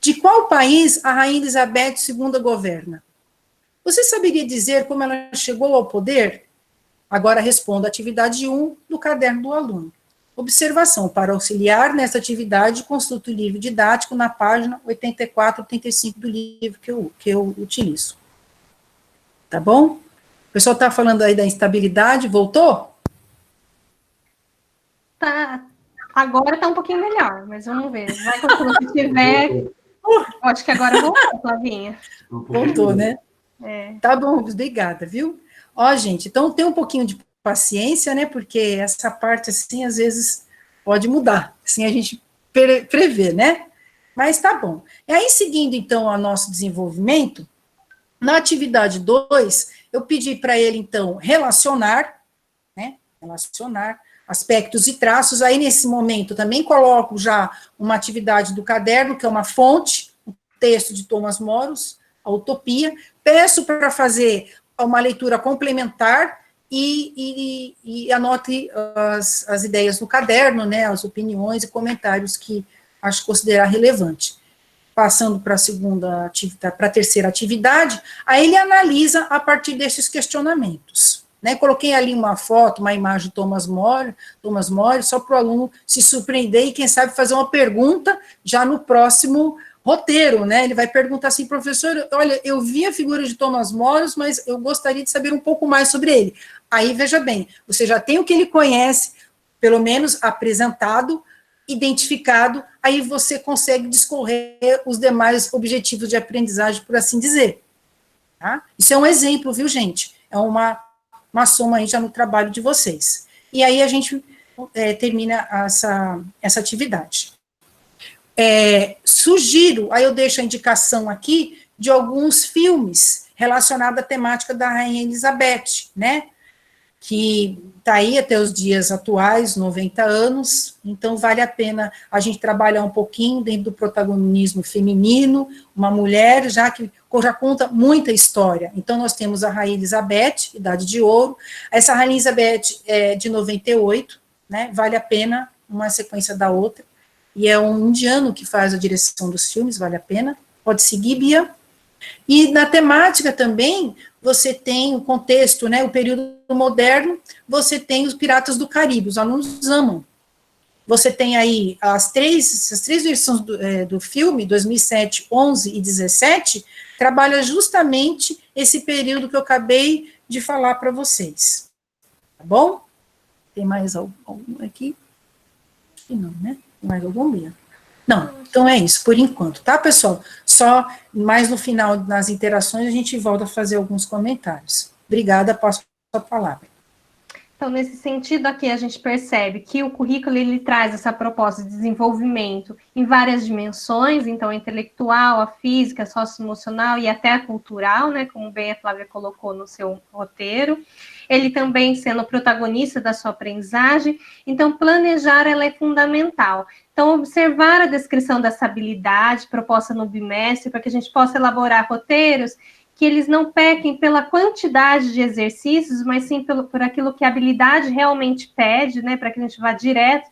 De qual país a Rainha Elizabeth II governa? Você saberia dizer como ela chegou ao poder? Agora responda a atividade 1 do caderno do aluno. Observação. Para auxiliar nessa atividade, consulta o livro didático na página 84, 85 do livro que eu utilizo. Tá bom? O pessoal está falando aí da instabilidade, voltou? Tá. Agora está um pouquinho melhor, mas vamos ver. Vai continuar se tiver. Acho que agora voltou, Flavinha. Voltou, né? Tá bom, obrigada, viu? Ó, gente, então tem um pouquinho de paciência, né? Porque essa parte, assim, às vezes pode mudar, assim a gente prevê, né? Mas tá bom. E aí, seguindo, então, o nosso desenvolvimento, na atividade 2, eu pedi para ele, então, relacionar, né? Relacionar aspectos e traços. Aí, nesse momento, também coloco já uma atividade do caderno, que é uma fonte, um texto de Thomas Moros, A Utopia. Peço para fazer uma leitura complementar e anote as ideias no caderno, né, as opiniões e comentários que acho considerar relevante. Passando para a terceira atividade, aí ele analisa a partir desses questionamentos. Né, coloquei ali uma foto, uma imagem de Thomas More, só para o aluno se surpreender e, quem sabe, fazer uma pergunta já no próximo roteiro, né? Ele vai perguntar assim: professor, olha, eu vi a figura de Thomas More, mas eu gostaria de saber um pouco mais sobre ele. Aí, veja bem, você já tem o que ele conhece, pelo menos apresentado, identificado, aí você consegue discorrer os demais objetivos de aprendizagem, por assim dizer. Tá? Isso é um exemplo, viu, gente? É uma soma aí já no trabalho de vocês. E aí a gente termina essa atividade. Sugiro, aí eu deixo a indicação aqui de alguns filmes relacionados à temática da Rainha Elizabeth, né? Que está aí até os dias atuais, 90 anos, então vale a pena a gente trabalhar um pouquinho dentro do protagonismo feminino, uma mulher já conta muita história. Então nós temos a Rainha Elizabeth, Idade de Ouro, essa Rainha Elizabeth é de 98, né, vale a pena uma sequência da outra, e é um indiano que faz a direção dos filmes, vale a pena, pode seguir, Bia. E na temática também, você tem o contexto, né, o período moderno, você tem os Piratas do Caribe, os alunos amam. Você tem aí as três versões do filme, 2007, 11 e 17, trabalha justamente esse período que eu acabei de falar para vocês. Tá bom? Tem mais algum aqui? Acho que não, né? Tem mais algum, Bia? Não, então é isso, por enquanto, tá, pessoal? Só mais no final, nas interações, a gente volta a fazer alguns comentários. Obrigada, passo a palavra. Então, nesse sentido aqui, a gente percebe que o currículo, ele traz essa proposta de desenvolvimento em várias dimensões, então, a intelectual, a física, a socioemocional e até a cultural, né, como bem a Flávia colocou no seu roteiro. Ele também sendo protagonista da sua aprendizagem, então, planejar, ela é fundamental. Então, observar a descrição dessa habilidade proposta no bimestre, para que a gente possa elaborar roteiros que eles não pequem pela quantidade de exercícios, mas sim por aquilo que a habilidade realmente pede, né, para que a gente vá direto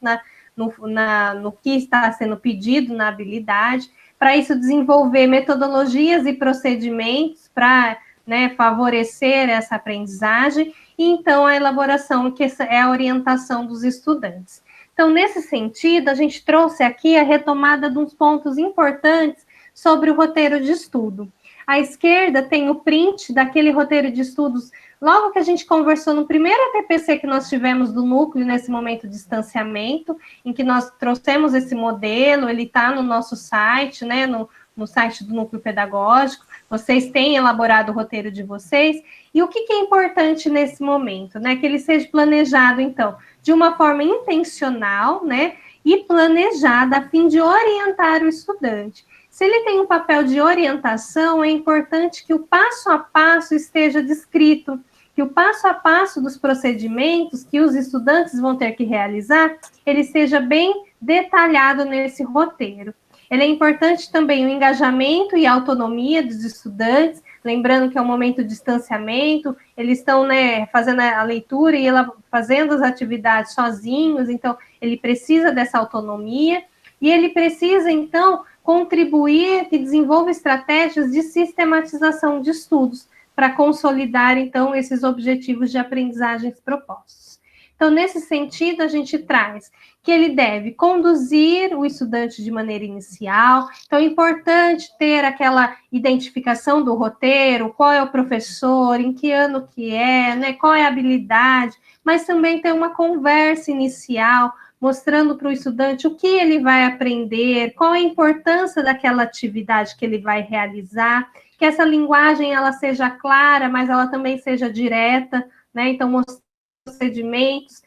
no que está sendo pedido na habilidade, para isso desenvolver metodologias e procedimentos para, né, favorecer essa aprendizagem, e então a elaboração, que é a orientação dos estudantes. Então, nesse sentido, a gente trouxe aqui a retomada de uns pontos importantes sobre o roteiro de estudo. À esquerda tem o print daquele roteiro de estudos, logo que a gente conversou no primeiro ATPC que nós tivemos do núcleo, nesse momento de distanciamento, em que nós trouxemos esse modelo, ele está no nosso site, né, no site do núcleo pedagógico, vocês têm elaborado o roteiro de vocês, e o que é importante nesse momento, né, que ele seja planejado, então, de uma forma intencional, né, e planejada a fim de orientar o estudante. Se ele tem um papel de orientação, é importante que o passo a passo esteja descrito, que o passo a passo dos procedimentos que os estudantes vão ter que realizar, ele seja bem detalhado nesse roteiro. Ele é importante também o engajamento e a autonomia dos estudantes, lembrando que é um momento de distanciamento, eles estão, né, fazendo a leitura e fazendo as atividades sozinhos, então ele precisa dessa autonomia, e ele precisa, então, contribuir e desenvolver estratégias de sistematização de estudos para consolidar, então, esses objetivos de aprendizagens propostos. Então, nesse sentido, a gente traz que ele deve conduzir o estudante de maneira inicial, então é importante ter aquela identificação do roteiro, qual é o professor, em que ano que é, né, qual é a habilidade, mas também ter uma conversa inicial, mostrando para o estudante o que ele vai aprender, qual a importância daquela atividade que ele vai realizar, que essa linguagem ela seja clara, mas ela também seja direta, né? Então, mostrar procedimentos,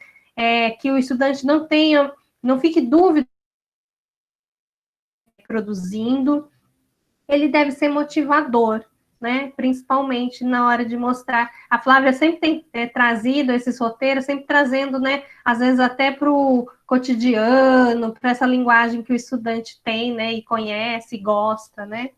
que o estudante não fique dúvida produzindo. Ele deve ser motivador, né? Principalmente na hora de mostrar. A Flávia sempre tem trazido esses roteiros, sempre trazendo, né? Às vezes até para o cotidiano, para essa linguagem que o estudante tem, né? E conhece, e gosta, né?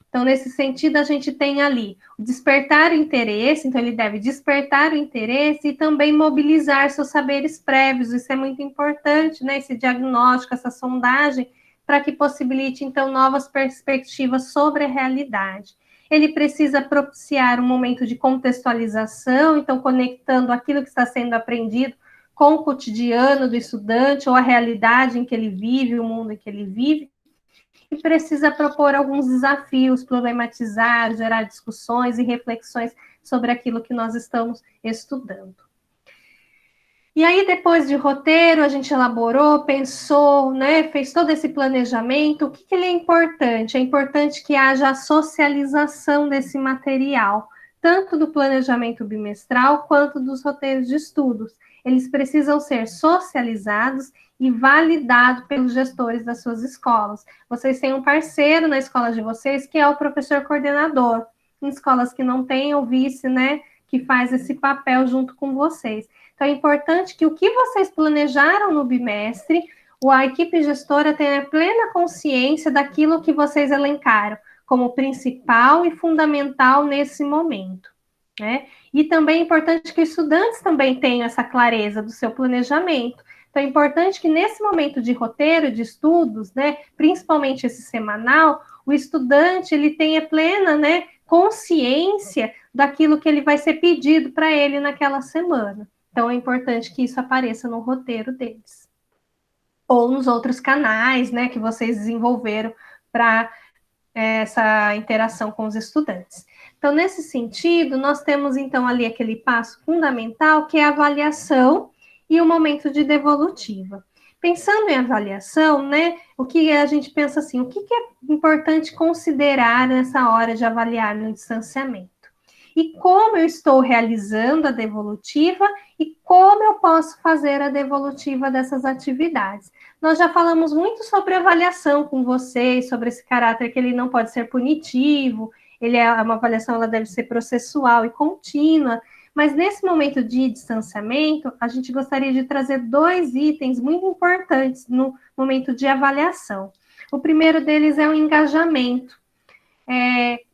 Então, nesse sentido, a gente tem ali o despertar o interesse, então ele deve despertar o interesse e também mobilizar seus saberes prévios, isso é muito importante, né? Esse diagnóstico, essa sondagem, para que possibilite, então, novas perspectivas sobre a realidade. Ele precisa propiciar um momento de contextualização, então, conectando aquilo que está sendo aprendido com o cotidiano do estudante, ou a realidade em que ele vive, o mundo em que ele vive, e precisa propor alguns desafios, problematizar, gerar discussões e reflexões sobre aquilo que nós estamos estudando. E aí, depois de roteiro, a gente elaborou, pensou, né, fez todo esse planejamento. O que ele é importante? É importante que haja a socialização desse material, tanto do planejamento bimestral quanto dos roteiros de estudos. Eles precisam ser socializados e validados pelos gestores das suas escolas. Vocês têm um parceiro na escola de vocês, que é o professor coordenador. Em escolas que não têm, o vice, né, que faz esse papel junto com vocês. Então, é importante que o que vocês planejaram no bimestre, a equipe gestora tenha plena consciência daquilo que vocês elencaram como principal e fundamental nesse momento, né? E também é importante que os estudantes também tenham essa clareza do seu planejamento. Então, é importante que nesse momento de roteiro de estudos, né, principalmente esse semanal, o estudante ele tenha plena, né, consciência daquilo que ele vai ser pedido para ele naquela semana. Então, é importante que isso apareça no roteiro deles. Ou nos outros canais, né, que vocês desenvolveram para essa interação com os estudantes. Então, nesse sentido, nós temos, então, ali aquele passo fundamental, que é a avaliação e o momento de devolutiva. Pensando em avaliação, né, o que a gente pensa assim, o que é importante considerar nessa hora de avaliar no distanciamento? E como eu estou realizando a devolutiva e como eu posso fazer a devolutiva dessas atividades. Nós já falamos muito sobre avaliação com vocês, sobre esse caráter que ele não pode ser punitivo, uma avaliação, ela deve ser processual e contínua, mas nesse momento de distanciamento, a gente gostaria de trazer 2 itens muito importantes no momento de avaliação. O primeiro deles é o engajamento.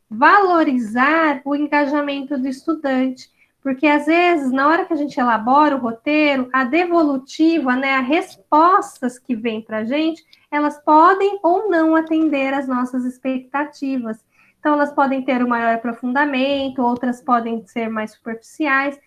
Valorizar o engajamento do estudante, porque às vezes, na hora que a gente elabora o roteiro, a devolutiva, né, as respostas que vêm para a gente, elas podem ou não atender às nossas expectativas. Então, elas podem ter um maior aprofundamento, outras podem ser mais superficiais,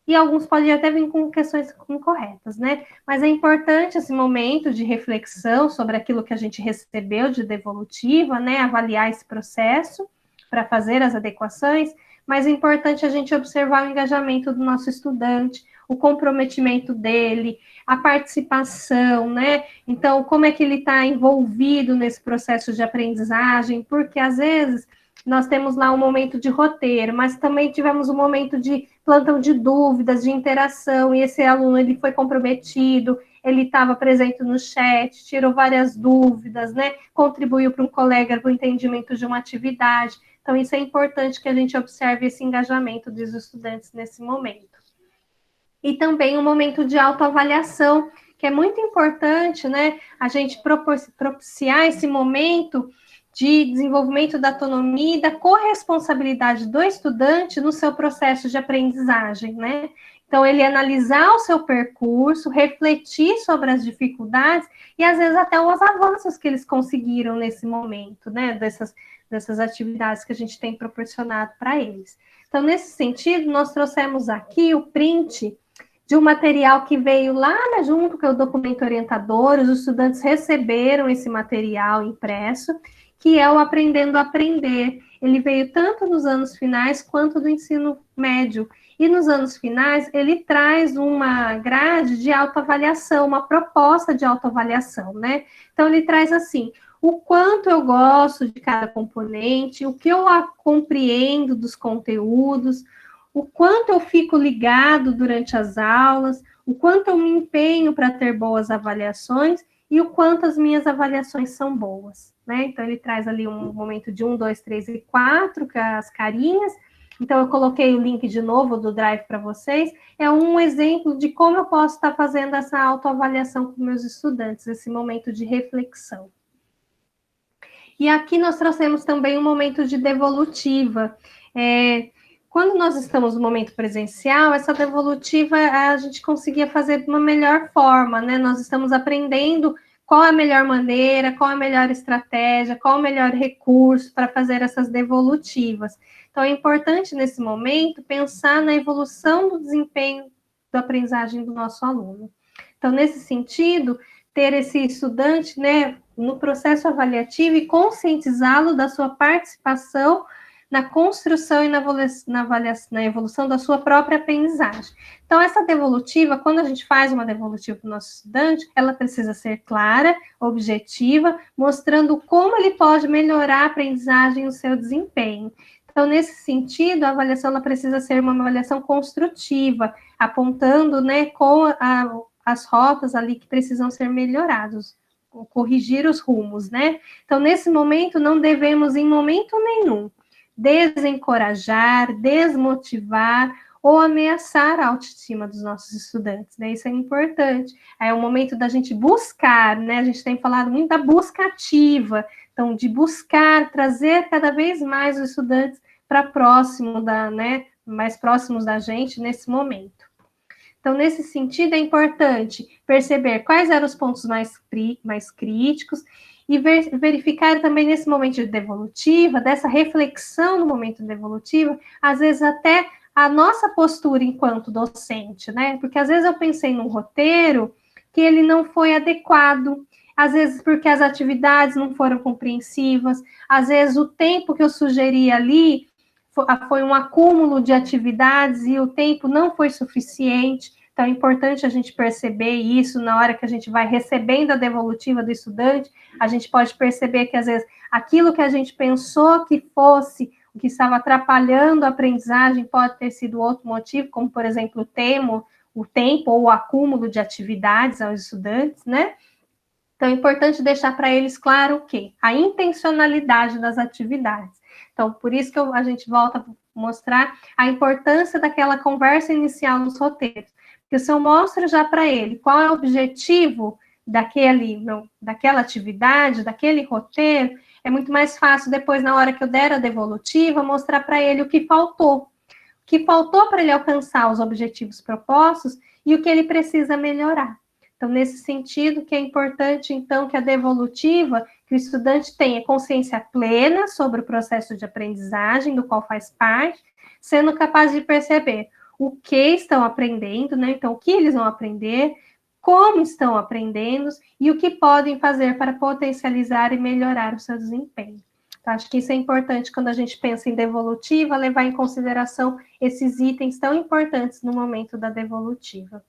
e alguns podem até vir com questões incorretas, né? Mas é importante esse momento de reflexão sobre aquilo que a gente recebeu de devolutiva, né? Avaliar esse processo para fazer as adequações, mas é importante a gente observar o engajamento do nosso estudante, o comprometimento dele, a participação, né? Então, como é que ele está envolvido nesse processo de aprendizagem, porque às vezes nós temos lá um momento de roteiro, mas também tivemos um momento de plantão de dúvidas, de interação, e esse aluno ele foi comprometido, ele estava presente no chat, tirou várias dúvidas, né? Contribuiu para um colega para o entendimento de uma atividade. Então, isso é importante que a gente observe esse engajamento dos estudantes nesse momento. E também um momento de autoavaliação, que é muito importante, né? A gente propiciar esse momento de desenvolvimento da autonomia e da corresponsabilidade do estudante no seu processo de aprendizagem, né? Então, ele analisar o seu percurso, refletir sobre as dificuldades e, às vezes, até os avanços que eles conseguiram nesse momento, né? Dessas atividades que a gente tem proporcionado para eles. Então, nesse sentido, nós trouxemos aqui o print de um material que veio lá junto, que é o documento orientador, os estudantes receberam esse material impresso, que é o Aprendendo a Aprender. Ele veio tanto nos anos finais quanto do ensino médio. E nos anos finais, ele traz uma grade de autoavaliação, uma proposta de autoavaliação, né? Então, ele traz assim, o quanto eu gosto de cada componente, o que eu compreendo dos conteúdos, o quanto eu fico ligado durante as aulas, o quanto eu me empenho para ter boas avaliações e o quanto as minhas avaliações são boas. né? Então, ele traz ali um momento de 1, 2, 3 e 4, com as carinhas. Então, eu coloquei o link de novo do Drive para vocês. É um exemplo de como eu posso estar fazendo essa autoavaliação com meus estudantes, esse momento de reflexão. E aqui nós trouxemos também um momento de devolutiva. Quando nós estamos no momento presencial, essa devolutiva a gente conseguia fazer de uma melhor forma, né? Nós estamos aprendendo qual é a melhor maneira, qual é a melhor estratégia, qual é o melhor recurso para fazer essas devolutivas. Então, é importante, nesse momento, pensar na evolução do desempenho da aprendizagem do nosso aluno. Então, nesse sentido, ter esse estudante, né, no processo avaliativo e conscientizá-lo da sua participação na construção e na evolução da sua própria aprendizagem. Então, essa devolutiva, quando a gente faz uma devolutiva para o nosso estudante, ela precisa ser clara, objetiva, mostrando como ele pode melhorar a aprendizagem e o seu desempenho. Então, nesse sentido, a avaliação ela precisa ser uma avaliação construtiva, apontando, né, com as rotas ali que precisam ser melhoradas, corrigir os rumos, né? Então, nesse momento, não devemos, em momento nenhum, desencorajar, desmotivar ou ameaçar a autoestima dos nossos estudantes, né? Isso é importante. É o momento da gente buscar, né? A gente tem falado muito da busca ativa, então, de buscar, trazer cada vez mais os estudantes para próximo né? Mais próximos da gente nesse momento. Então, nesse sentido, é importante perceber quais eram os pontos mais críticos e verificar também nesse momento de devolutiva, dessa reflexão no momento de devolutiva, às vezes até a nossa postura enquanto docente, né? Porque às vezes eu pensei num roteiro que ele não foi adequado, às vezes porque as atividades não foram compreensivas, às vezes o tempo que eu sugeri ali foi um acúmulo de atividades e o tempo não foi suficiente. Então, é importante a gente perceber isso na hora que a gente vai recebendo a devolutiva do estudante. A gente pode perceber que, às vezes, aquilo que a gente pensou que fosse o que estava atrapalhando a aprendizagem pode ter sido outro motivo, como, por exemplo, o tempo ou o acúmulo de atividades aos estudantes, né? Então, é importante deixar para eles claro o quê? A intencionalidade das atividades. Então, por isso que a gente volta a mostrar a importância daquela conversa inicial nos roteiros. Porque se eu mostro já para ele qual é o objetivo daquela atividade, daquele roteiro, é muito mais fácil depois, na hora que eu der a devolutiva, mostrar para ele o que faltou. O que faltou para ele alcançar os objetivos propostos e o que ele precisa melhorar. Então, nesse sentido, que é importante, então, que a devolutiva, que o estudante tenha consciência plena sobre o processo de aprendizagem, do qual faz parte, sendo capaz de perceber o que estão aprendendo, né? Então, o que eles vão aprender, como estão aprendendo e o que podem fazer para potencializar e melhorar o seu desempenho. Então, acho que isso é importante quando a gente pensa em devolutiva, levar em consideração esses itens tão importantes no momento da devolutiva.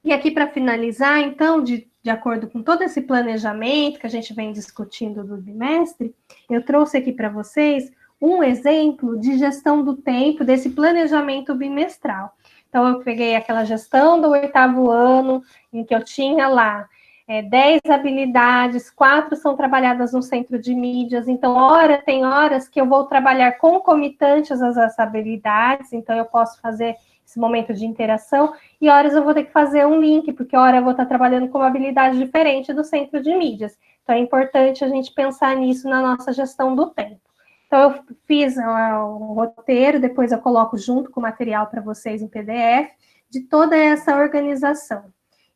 E aqui, para finalizar, então, de acordo com todo esse planejamento que a gente vem discutindo do bimestre, eu trouxe aqui para vocês um exemplo de gestão do tempo desse planejamento bimestral. Então, eu peguei aquela gestão do 8º ano, em que eu tinha lá 10 habilidades, 4 são trabalhadas no centro de mídias, então, tem horas que eu vou trabalhar concomitantes às habilidades, então eu posso fazer esse momento de interação, e horas eu vou ter que fazer um link, porque hora eu vou estar trabalhando com uma habilidade diferente do centro de mídias. Então, é importante a gente pensar nisso na nossa gestão do tempo. Então, eu fiz o roteiro, depois eu coloco junto com o material para vocês em PDF, de toda essa organização.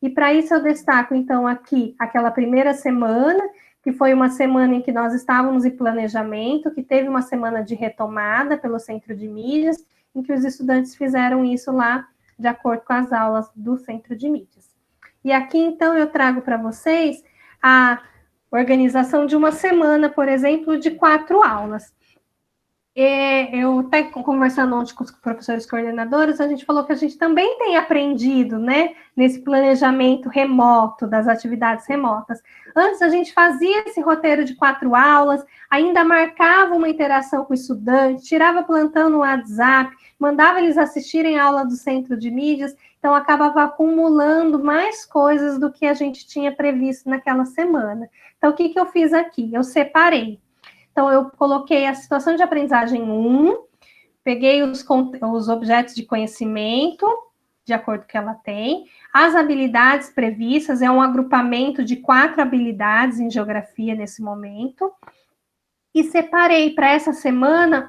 E para isso eu destaco, então, aqui, aquela primeira semana, que foi uma semana em que nós estávamos em planejamento, que teve uma semana de retomada pelo centro de mídias, em que os estudantes fizeram isso lá, de acordo com as aulas do centro de mídias. E aqui, então, eu trago para vocês a organização de uma semana, por exemplo, de 4 aulas. Eu até conversando ontem com os professores coordenadores, a gente falou que a gente também tem aprendido, né, nesse planejamento remoto, das atividades remotas. Antes a gente fazia esse roteiro de 4 aulas, ainda marcava uma interação com o estudante, tirava plantão no WhatsApp, mandava eles assistirem a aula do centro de mídias, então acabava acumulando mais coisas do que a gente tinha previsto naquela semana. Então, o que eu fiz aqui? Eu separei. Então, eu coloquei a situação de aprendizagem 1, peguei os objetos de conhecimento, de acordo com o que ela tem, as habilidades previstas, é um agrupamento de 4 habilidades em geografia nesse momento, e separei para essa semana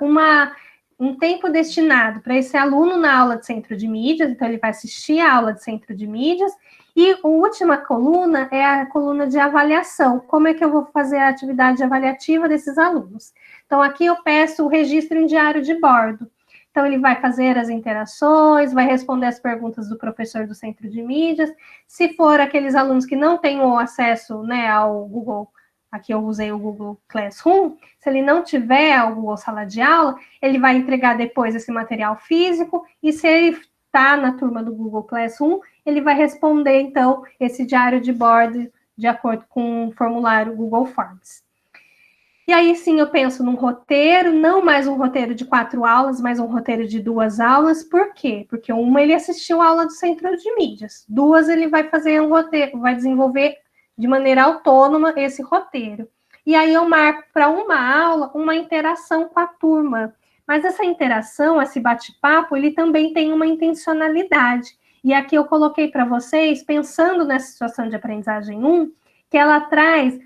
um tempo destinado para esse aluno na aula de centro de mídias, então ele vai assistir a aula de centro de mídias, e a última coluna é a coluna de avaliação. Como é que eu vou fazer a atividade avaliativa desses alunos? Então, aqui eu peço o registro em diário de bordo. Então, ele vai fazer as interações, vai responder as perguntas do professor do centro de mídias. Se for aqueles alunos que não têm o acesso, né, ao Google, aqui eu usei o Google Classroom, se ele não tiver o Google Sala de Aula, ele vai entregar depois esse material físico, e se ele está na turma do Google Classroom, ele vai responder, então, esse diário de bordo de acordo com o formulário Google Forms. E aí, sim, eu penso num roteiro, não mais um roteiro de 4 aulas, mas um roteiro de 2 aulas. Por quê? Porque uma ele assistiu a aula do centro de mídias, 2 ele vai fazer um roteiro, vai desenvolver de maneira autônoma esse roteiro. E aí eu marco para uma aula uma interação com a turma. Mas essa interação, esse bate-papo, ele também tem uma intencionalidade. E aqui eu coloquei para vocês, pensando nessa situação de aprendizagem 1, que ela traz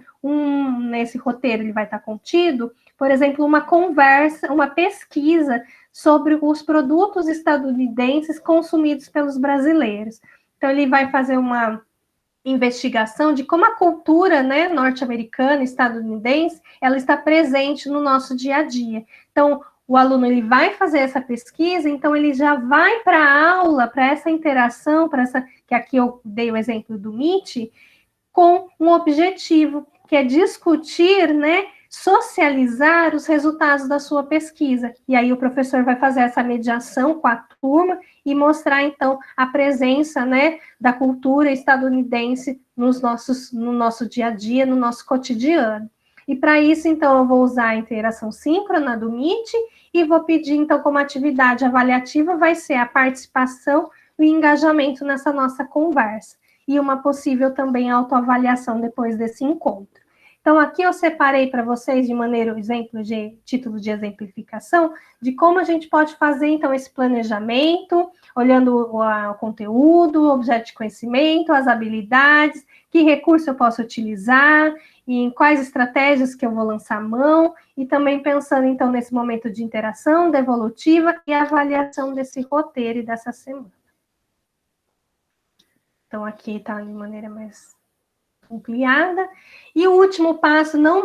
nesse roteiro ele vai estar contido, por exemplo, uma conversa, uma pesquisa sobre os produtos estadunidenses consumidos pelos brasileiros. Então, ele vai fazer uma investigação de como a cultura, né, norte-americana, estadunidense, ela está presente no nosso dia a dia. Então, o aluno ele vai fazer essa pesquisa, então ele já vai para a aula, para essa interação, para essa, que aqui eu dei o exemplo do Meet, com um objetivo, que é discutir, né, socializar os resultados da sua pesquisa. E aí o professor vai fazer essa mediação com a turma e mostrar, então, a presença, né, da cultura estadunidense no nosso dia a dia, no nosso cotidiano. E para isso, então, eu vou usar a interação síncrona do Meet e vou pedir, então, como atividade avaliativa, vai ser a participação e o engajamento nessa nossa conversa. E uma possível também autoavaliação depois desse encontro. Então, aqui eu separei para vocês, de maneira, título de exemplificação, de como a gente pode fazer, então, esse planejamento, olhando o conteúdo, o objeto de conhecimento, as habilidades, que recurso eu posso utilizar, e em quais estratégias que eu vou lançar mão, e também pensando, então, nesse momento de interação, devolutiva e avaliação desse roteiro e dessa semana. Então, aqui está de maneira mais ampliada. E o último passo, não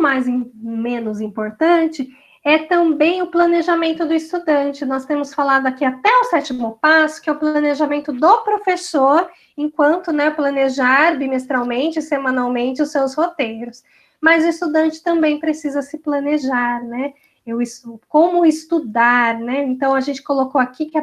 menos importante, é também o planejamento do estudante. Nós temos falado aqui até o 7º passo, que é o planejamento do professor, enquanto, né, planejar bimestralmente, semanalmente os seus roteiros. Mas o estudante também precisa se planejar, né? Como estudar, né? Então, a gente colocou aqui que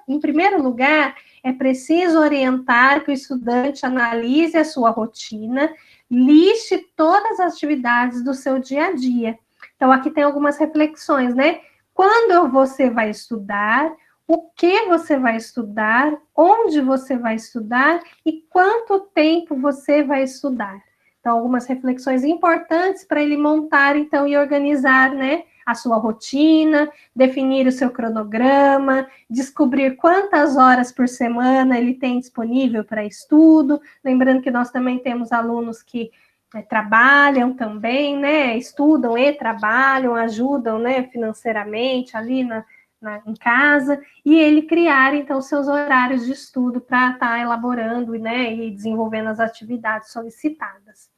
em primeiro lugar, é preciso orientar que o estudante analise a sua rotina, liste todas as atividades do seu dia a dia. Então, aqui tem algumas reflexões, né? Quando você vai estudar, o que você vai estudar, onde você vai estudar e quanto tempo você vai estudar. Então, algumas reflexões importantes para ele montar, então, e organizar, né, a sua rotina, definir o seu cronograma, descobrir quantas horas por semana ele tem disponível para estudo. Lembrando que nós também temos alunos que trabalham também, né, estudam e trabalham, ajudam, né, financeiramente ali em casa, e ele criar, então, seus horários de estudo para estar elaborando, né, e desenvolvendo as atividades solicitadas.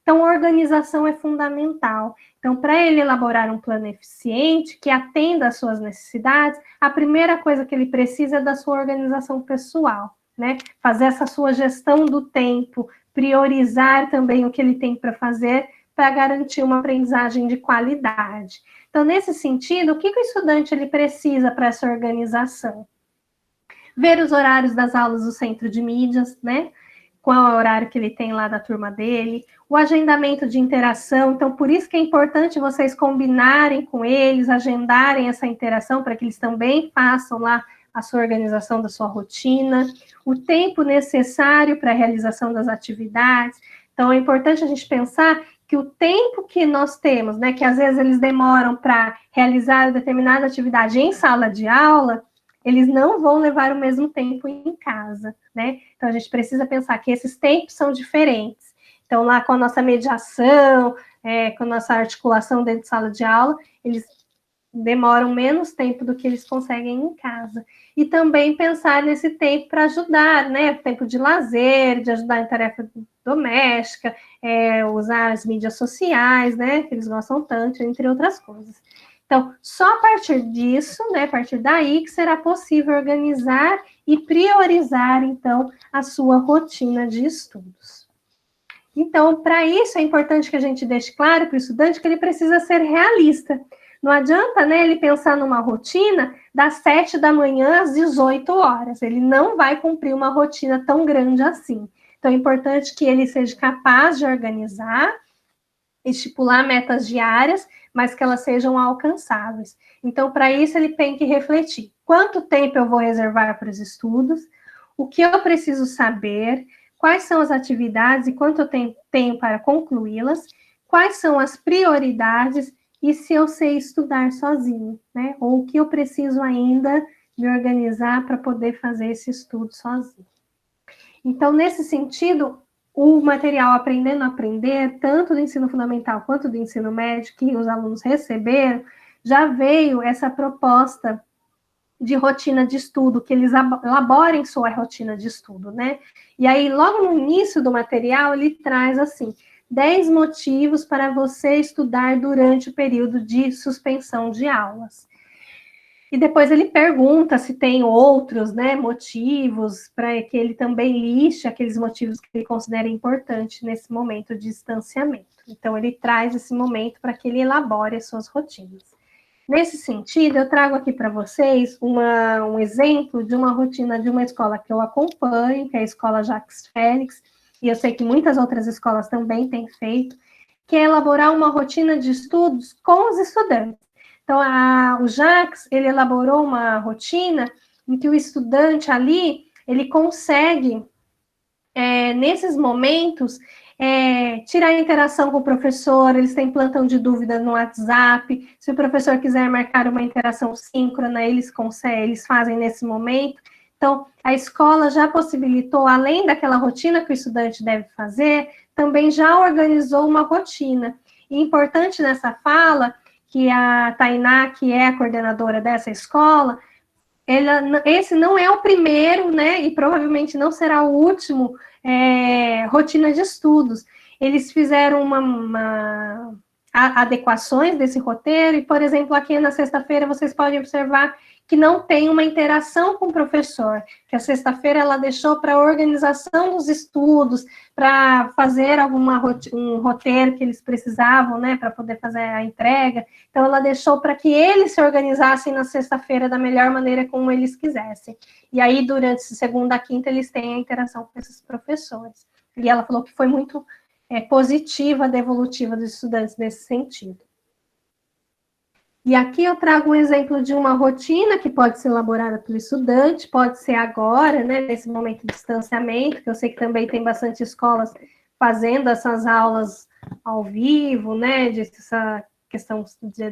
Então, a organização é fundamental. Então, para ele elaborar um plano eficiente, que atenda às suas necessidades, a primeira coisa que ele precisa é da sua organização pessoal, né? Fazer essa sua gestão do tempo, priorizar também o que ele tem para fazer para garantir uma aprendizagem de qualidade. Então, nesse sentido, o que o estudante ele precisa para essa organização? Ver os horários das aulas do centro de mídias, né? Qual é o horário que ele tem lá da turma dele, o agendamento de interação. Então, por isso que é importante vocês combinarem com eles, agendarem essa interação para que eles também façam lá a sua organização da sua rotina, o tempo necessário para a realização das atividades. Então, é importante a gente pensar que o tempo que nós temos, né, que às vezes eles demoram para realizar determinada atividade em sala de aula, eles não vão levar o mesmo tempo em casa, né? Então, a gente precisa pensar que esses tempos são diferentes. Então, lá com a nossa mediação, com a nossa articulação dentro de sala de aula, eles demoram menos tempo do que eles conseguem em casa. E também pensar nesse tempo para ajudar, né? Tempo de lazer, de ajudar em tarefa doméstica, usar as mídias sociais, né? Que eles gostam tanto, entre outras coisas. Então, só a partir disso, né? A partir daí que será possível organizar e priorizar, então, a sua rotina de estudos. Então, para isso, é importante que a gente deixe claro para o estudante que ele precisa ser realista. Não adianta, né, ele pensar numa rotina das 7 da manhã às 18 horas. Ele não vai cumprir uma rotina tão grande assim. Então, é importante que ele seja capaz de organizar, estipular metas diárias, mas que elas sejam alcançáveis. Então, para isso, ele tem que refletir. Quanto tempo eu vou reservar para os estudos? O que eu preciso saber? Quais são as atividades e quanto eu tenho para concluí-las? Quais são as prioridades? E se eu sei estudar sozinho, né? Ou o que eu preciso ainda me organizar para poder fazer esse estudo sozinho. Então, nesse sentido, o material Aprendendo a Aprender, tanto do ensino fundamental quanto do ensino médio, que os alunos receberam, já veio essa proposta de rotina de estudo, que eles elaborem sua rotina de estudo, né? E aí, logo no início do material, ele traz assim: 10 motivos para você estudar durante o período de suspensão de aulas. E depois ele pergunta se tem outros, né, motivos, para que ele também liste aqueles motivos que ele considera importantes nesse momento de distanciamento. Então, ele traz esse momento para que ele elabore as suas rotinas. Nesse sentido, eu trago aqui para vocês um exemplo de uma rotina de uma escola que eu acompanho, que é a Escola Jacques Félix, e eu sei que muitas outras escolas também têm feito, que é elaborar uma rotina de estudos com os estudantes. Então, o Jacques, ele elaborou uma rotina em que o estudante ali, ele consegue, nesses momentos, tirar a interação com o professor, eles têm plantão de dúvida no WhatsApp, se o professor quiser marcar uma interação síncrona, eles fazem nesse momento. Então, a escola já possibilitou, além daquela rotina que o estudante deve fazer, também já organizou uma rotina. E importante nessa fala, que a Tainá, que é a coordenadora dessa escola, esse não é o primeiro, né, e provavelmente não será o último rotina de estudos. Eles fizeram adequações desse roteiro, e, por exemplo, aqui na sexta-feira vocês podem observar que não tem uma interação com o professor, que a sexta-feira ela deixou para a organização dos estudos, para fazer um roteiro que eles precisavam, né, para poder fazer a entrega. Então, ela deixou para que eles se organizassem na sexta-feira da melhor maneira como eles quisessem. E aí, durante segunda a quinta, eles têm a interação com esses professores. E ela falou que foi muito positiva a devolutiva dos estudantes nesse sentido. E aqui eu trago um exemplo de uma rotina que pode ser elaborada pelo estudante, pode ser agora, né, nesse momento de distanciamento, que eu sei que também tem bastante escolas fazendo essas aulas ao vivo, né, dessa questão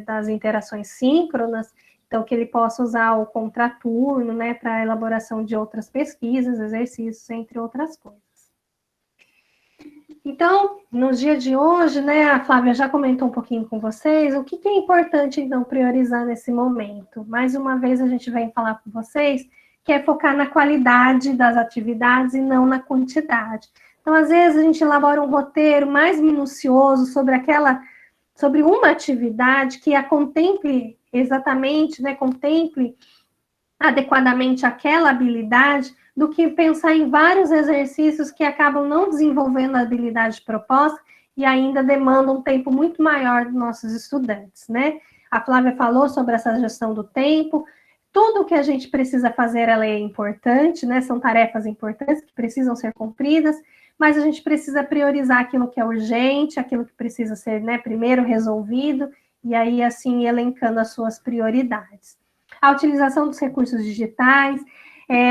das interações síncronas, então que ele possa usar o contraturno, né, para a elaboração de outras pesquisas, exercícios, entre outras coisas. Então, no dia de hoje, né, a Flávia já comentou um pouquinho com vocês, o que é importante, então, priorizar nesse momento. Mais uma vez, a gente vem falar com vocês que é focar na qualidade das atividades e não na quantidade. Então, às vezes, a gente elabora um roteiro mais minucioso sobre uma atividade que a contemple exatamente, né, contemple adequadamente aquela habilidade, do que pensar em vários exercícios que acabam não desenvolvendo a habilidade proposta e ainda demandam um tempo muito maior dos nossos estudantes, né? A Flávia falou sobre essa gestão do tempo, tudo que a gente precisa fazer, ela é importante, né? São tarefas importantes que precisam ser cumpridas, mas a gente precisa priorizar aquilo que é urgente, aquilo que precisa ser, né, primeiro resolvido, e aí, assim, elencando as suas prioridades. A utilização dos recursos digitais,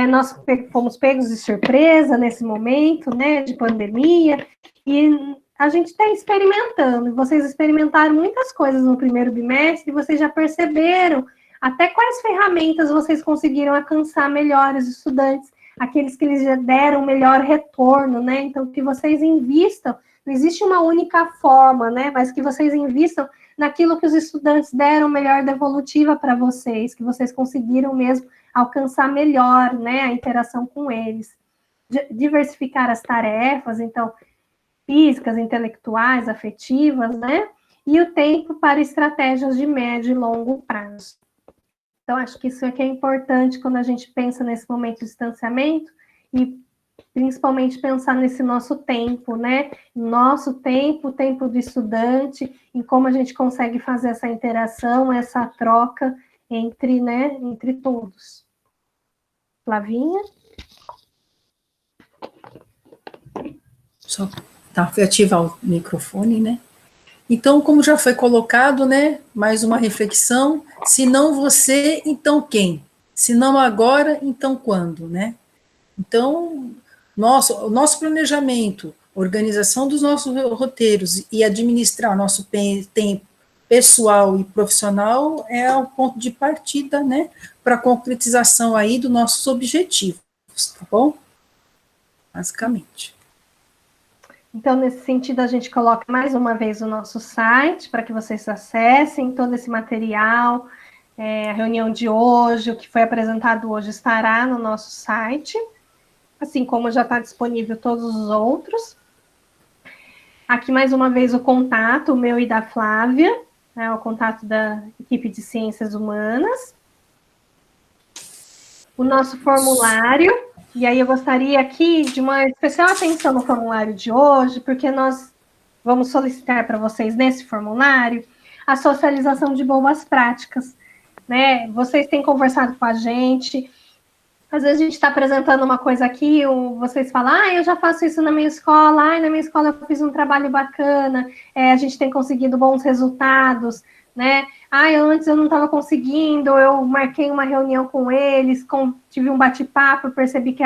nós fomos pegos de surpresa nesse momento, né, de pandemia, e a gente está experimentando, vocês experimentaram muitas coisas no primeiro bimestre, e vocês já perceberam até quais ferramentas vocês conseguiram alcançar melhores estudantes, aqueles que eles já deram melhor retorno, né? Então, que vocês invistam, não existe uma única forma, né? Mas que vocês invistam naquilo que os estudantes deram melhor devolutiva para vocês, que vocês conseguiram mesmo alcançar melhor, né? A interação com eles. Diversificar as tarefas, então, físicas, intelectuais, afetivas, né? E o tempo para estratégias de médio e longo prazo. Então, acho que isso é que é importante quando a gente pensa nesse momento de distanciamento e principalmente pensar nesse nosso tempo, né? Nosso tempo, o tempo do estudante, em como a gente consegue fazer essa interação, essa troca entre, né, entre todos. Flavinha? Só ativar o microfone, né? Então, como já foi colocado, né, mais uma reflexão, se não você, então quem? Se não agora, então quando, né? Então, o nosso planejamento, organização dos nossos roteiros e administrar nosso tempo pessoal e profissional é o ponto de partida, né, para a concretização aí dos nossos objetivos, tá bom? Basicamente. Então, nesse sentido, a gente coloca mais uma vez o nosso site para que vocês acessem todo esse material, a reunião de hoje, o que foi apresentado hoje estará no nosso site, assim como já está disponível todos os outros. Aqui, mais uma vez, o contato, o meu e da Flávia, né, o contato da equipe de Ciências Humanas. O nosso formulário, e aí eu gostaria aqui de uma especial atenção no formulário de hoje, porque nós vamos solicitar para vocês nesse formulário a socialização de boas práticas, né? Vocês têm conversado com a gente, às vezes a gente está apresentando uma coisa aqui, ou vocês falam, eu já faço isso na minha escola, na minha escola eu fiz um trabalho bacana, a gente tem conseguido bons resultados, né? Antes eu não estava conseguindo, eu marquei uma reunião com eles, tive um bate-papo, percebi que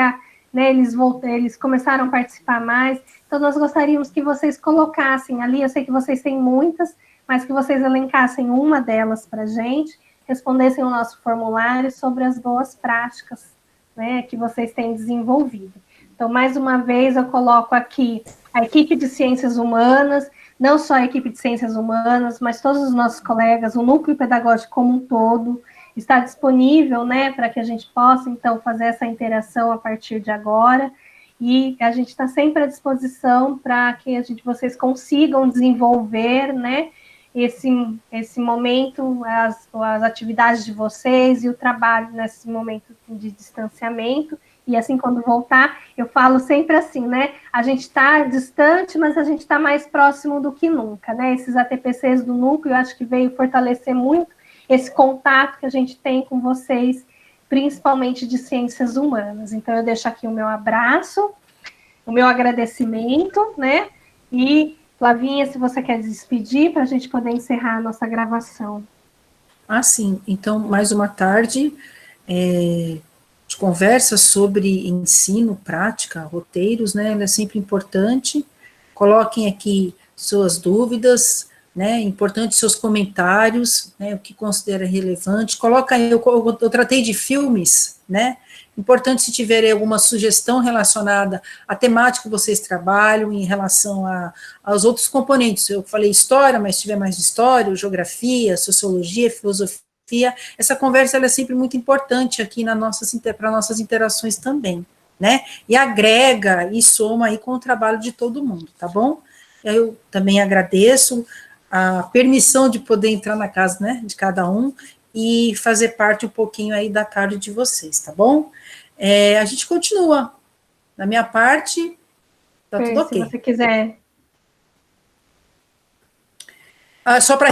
eles começaram a participar mais. Então, nós gostaríamos que vocês colocassem ali, eu sei que vocês têm muitas, mas que vocês elencassem uma delas para a gente, respondessem o nosso formulário sobre as boas práticas, né, que vocês têm desenvolvido. Então, mais uma vez, eu coloco aqui a equipe de Ciências Humanas, não só a equipe de Ciências Humanas, mas todos os nossos colegas, o núcleo pedagógico como um todo, está disponível, né, para que a gente possa, então, fazer essa interação a partir de agora, e a gente está sempre à disposição para que vocês consigam desenvolver, né, esse momento, as atividades de vocês e o trabalho nesse momento de distanciamento. E assim, quando voltar, eu falo sempre assim, né? A gente está distante, mas a gente está mais próximo do que nunca, né? Esses ATPCs do núcleo, eu acho que veio fortalecer muito esse contato que a gente tem com vocês, principalmente de ciências humanas. Então, eu deixo aqui o meu abraço, o meu agradecimento, né? E Flavinha, se você quer despedir, para a gente poder encerrar a nossa gravação. Sim. Então, mais uma tarde de conversa sobre ensino, prática, roteiros, né? Ela é sempre importante. Coloquem aqui suas dúvidas, né? Importante seus comentários, né? O que considera relevante. Coloca aí, eu tratei de filmes, né? Importante se tiverem alguma sugestão relacionada à temática que vocês trabalham, em relação aos outros componentes. Eu falei história, mas se tiver mais de história, geografia, sociologia, filosofia, essa conversa ela é sempre muito importante aqui para nossas interações também, né? E agrega e soma aí com o trabalho de todo mundo, tá bom? Eu também agradeço a permissão de poder entrar na casa, né, de cada um, e fazer parte um pouquinho aí da tarde de vocês, tá bom? A gente continua. Da minha parte, tá tudo ok. Se você quiser. Só para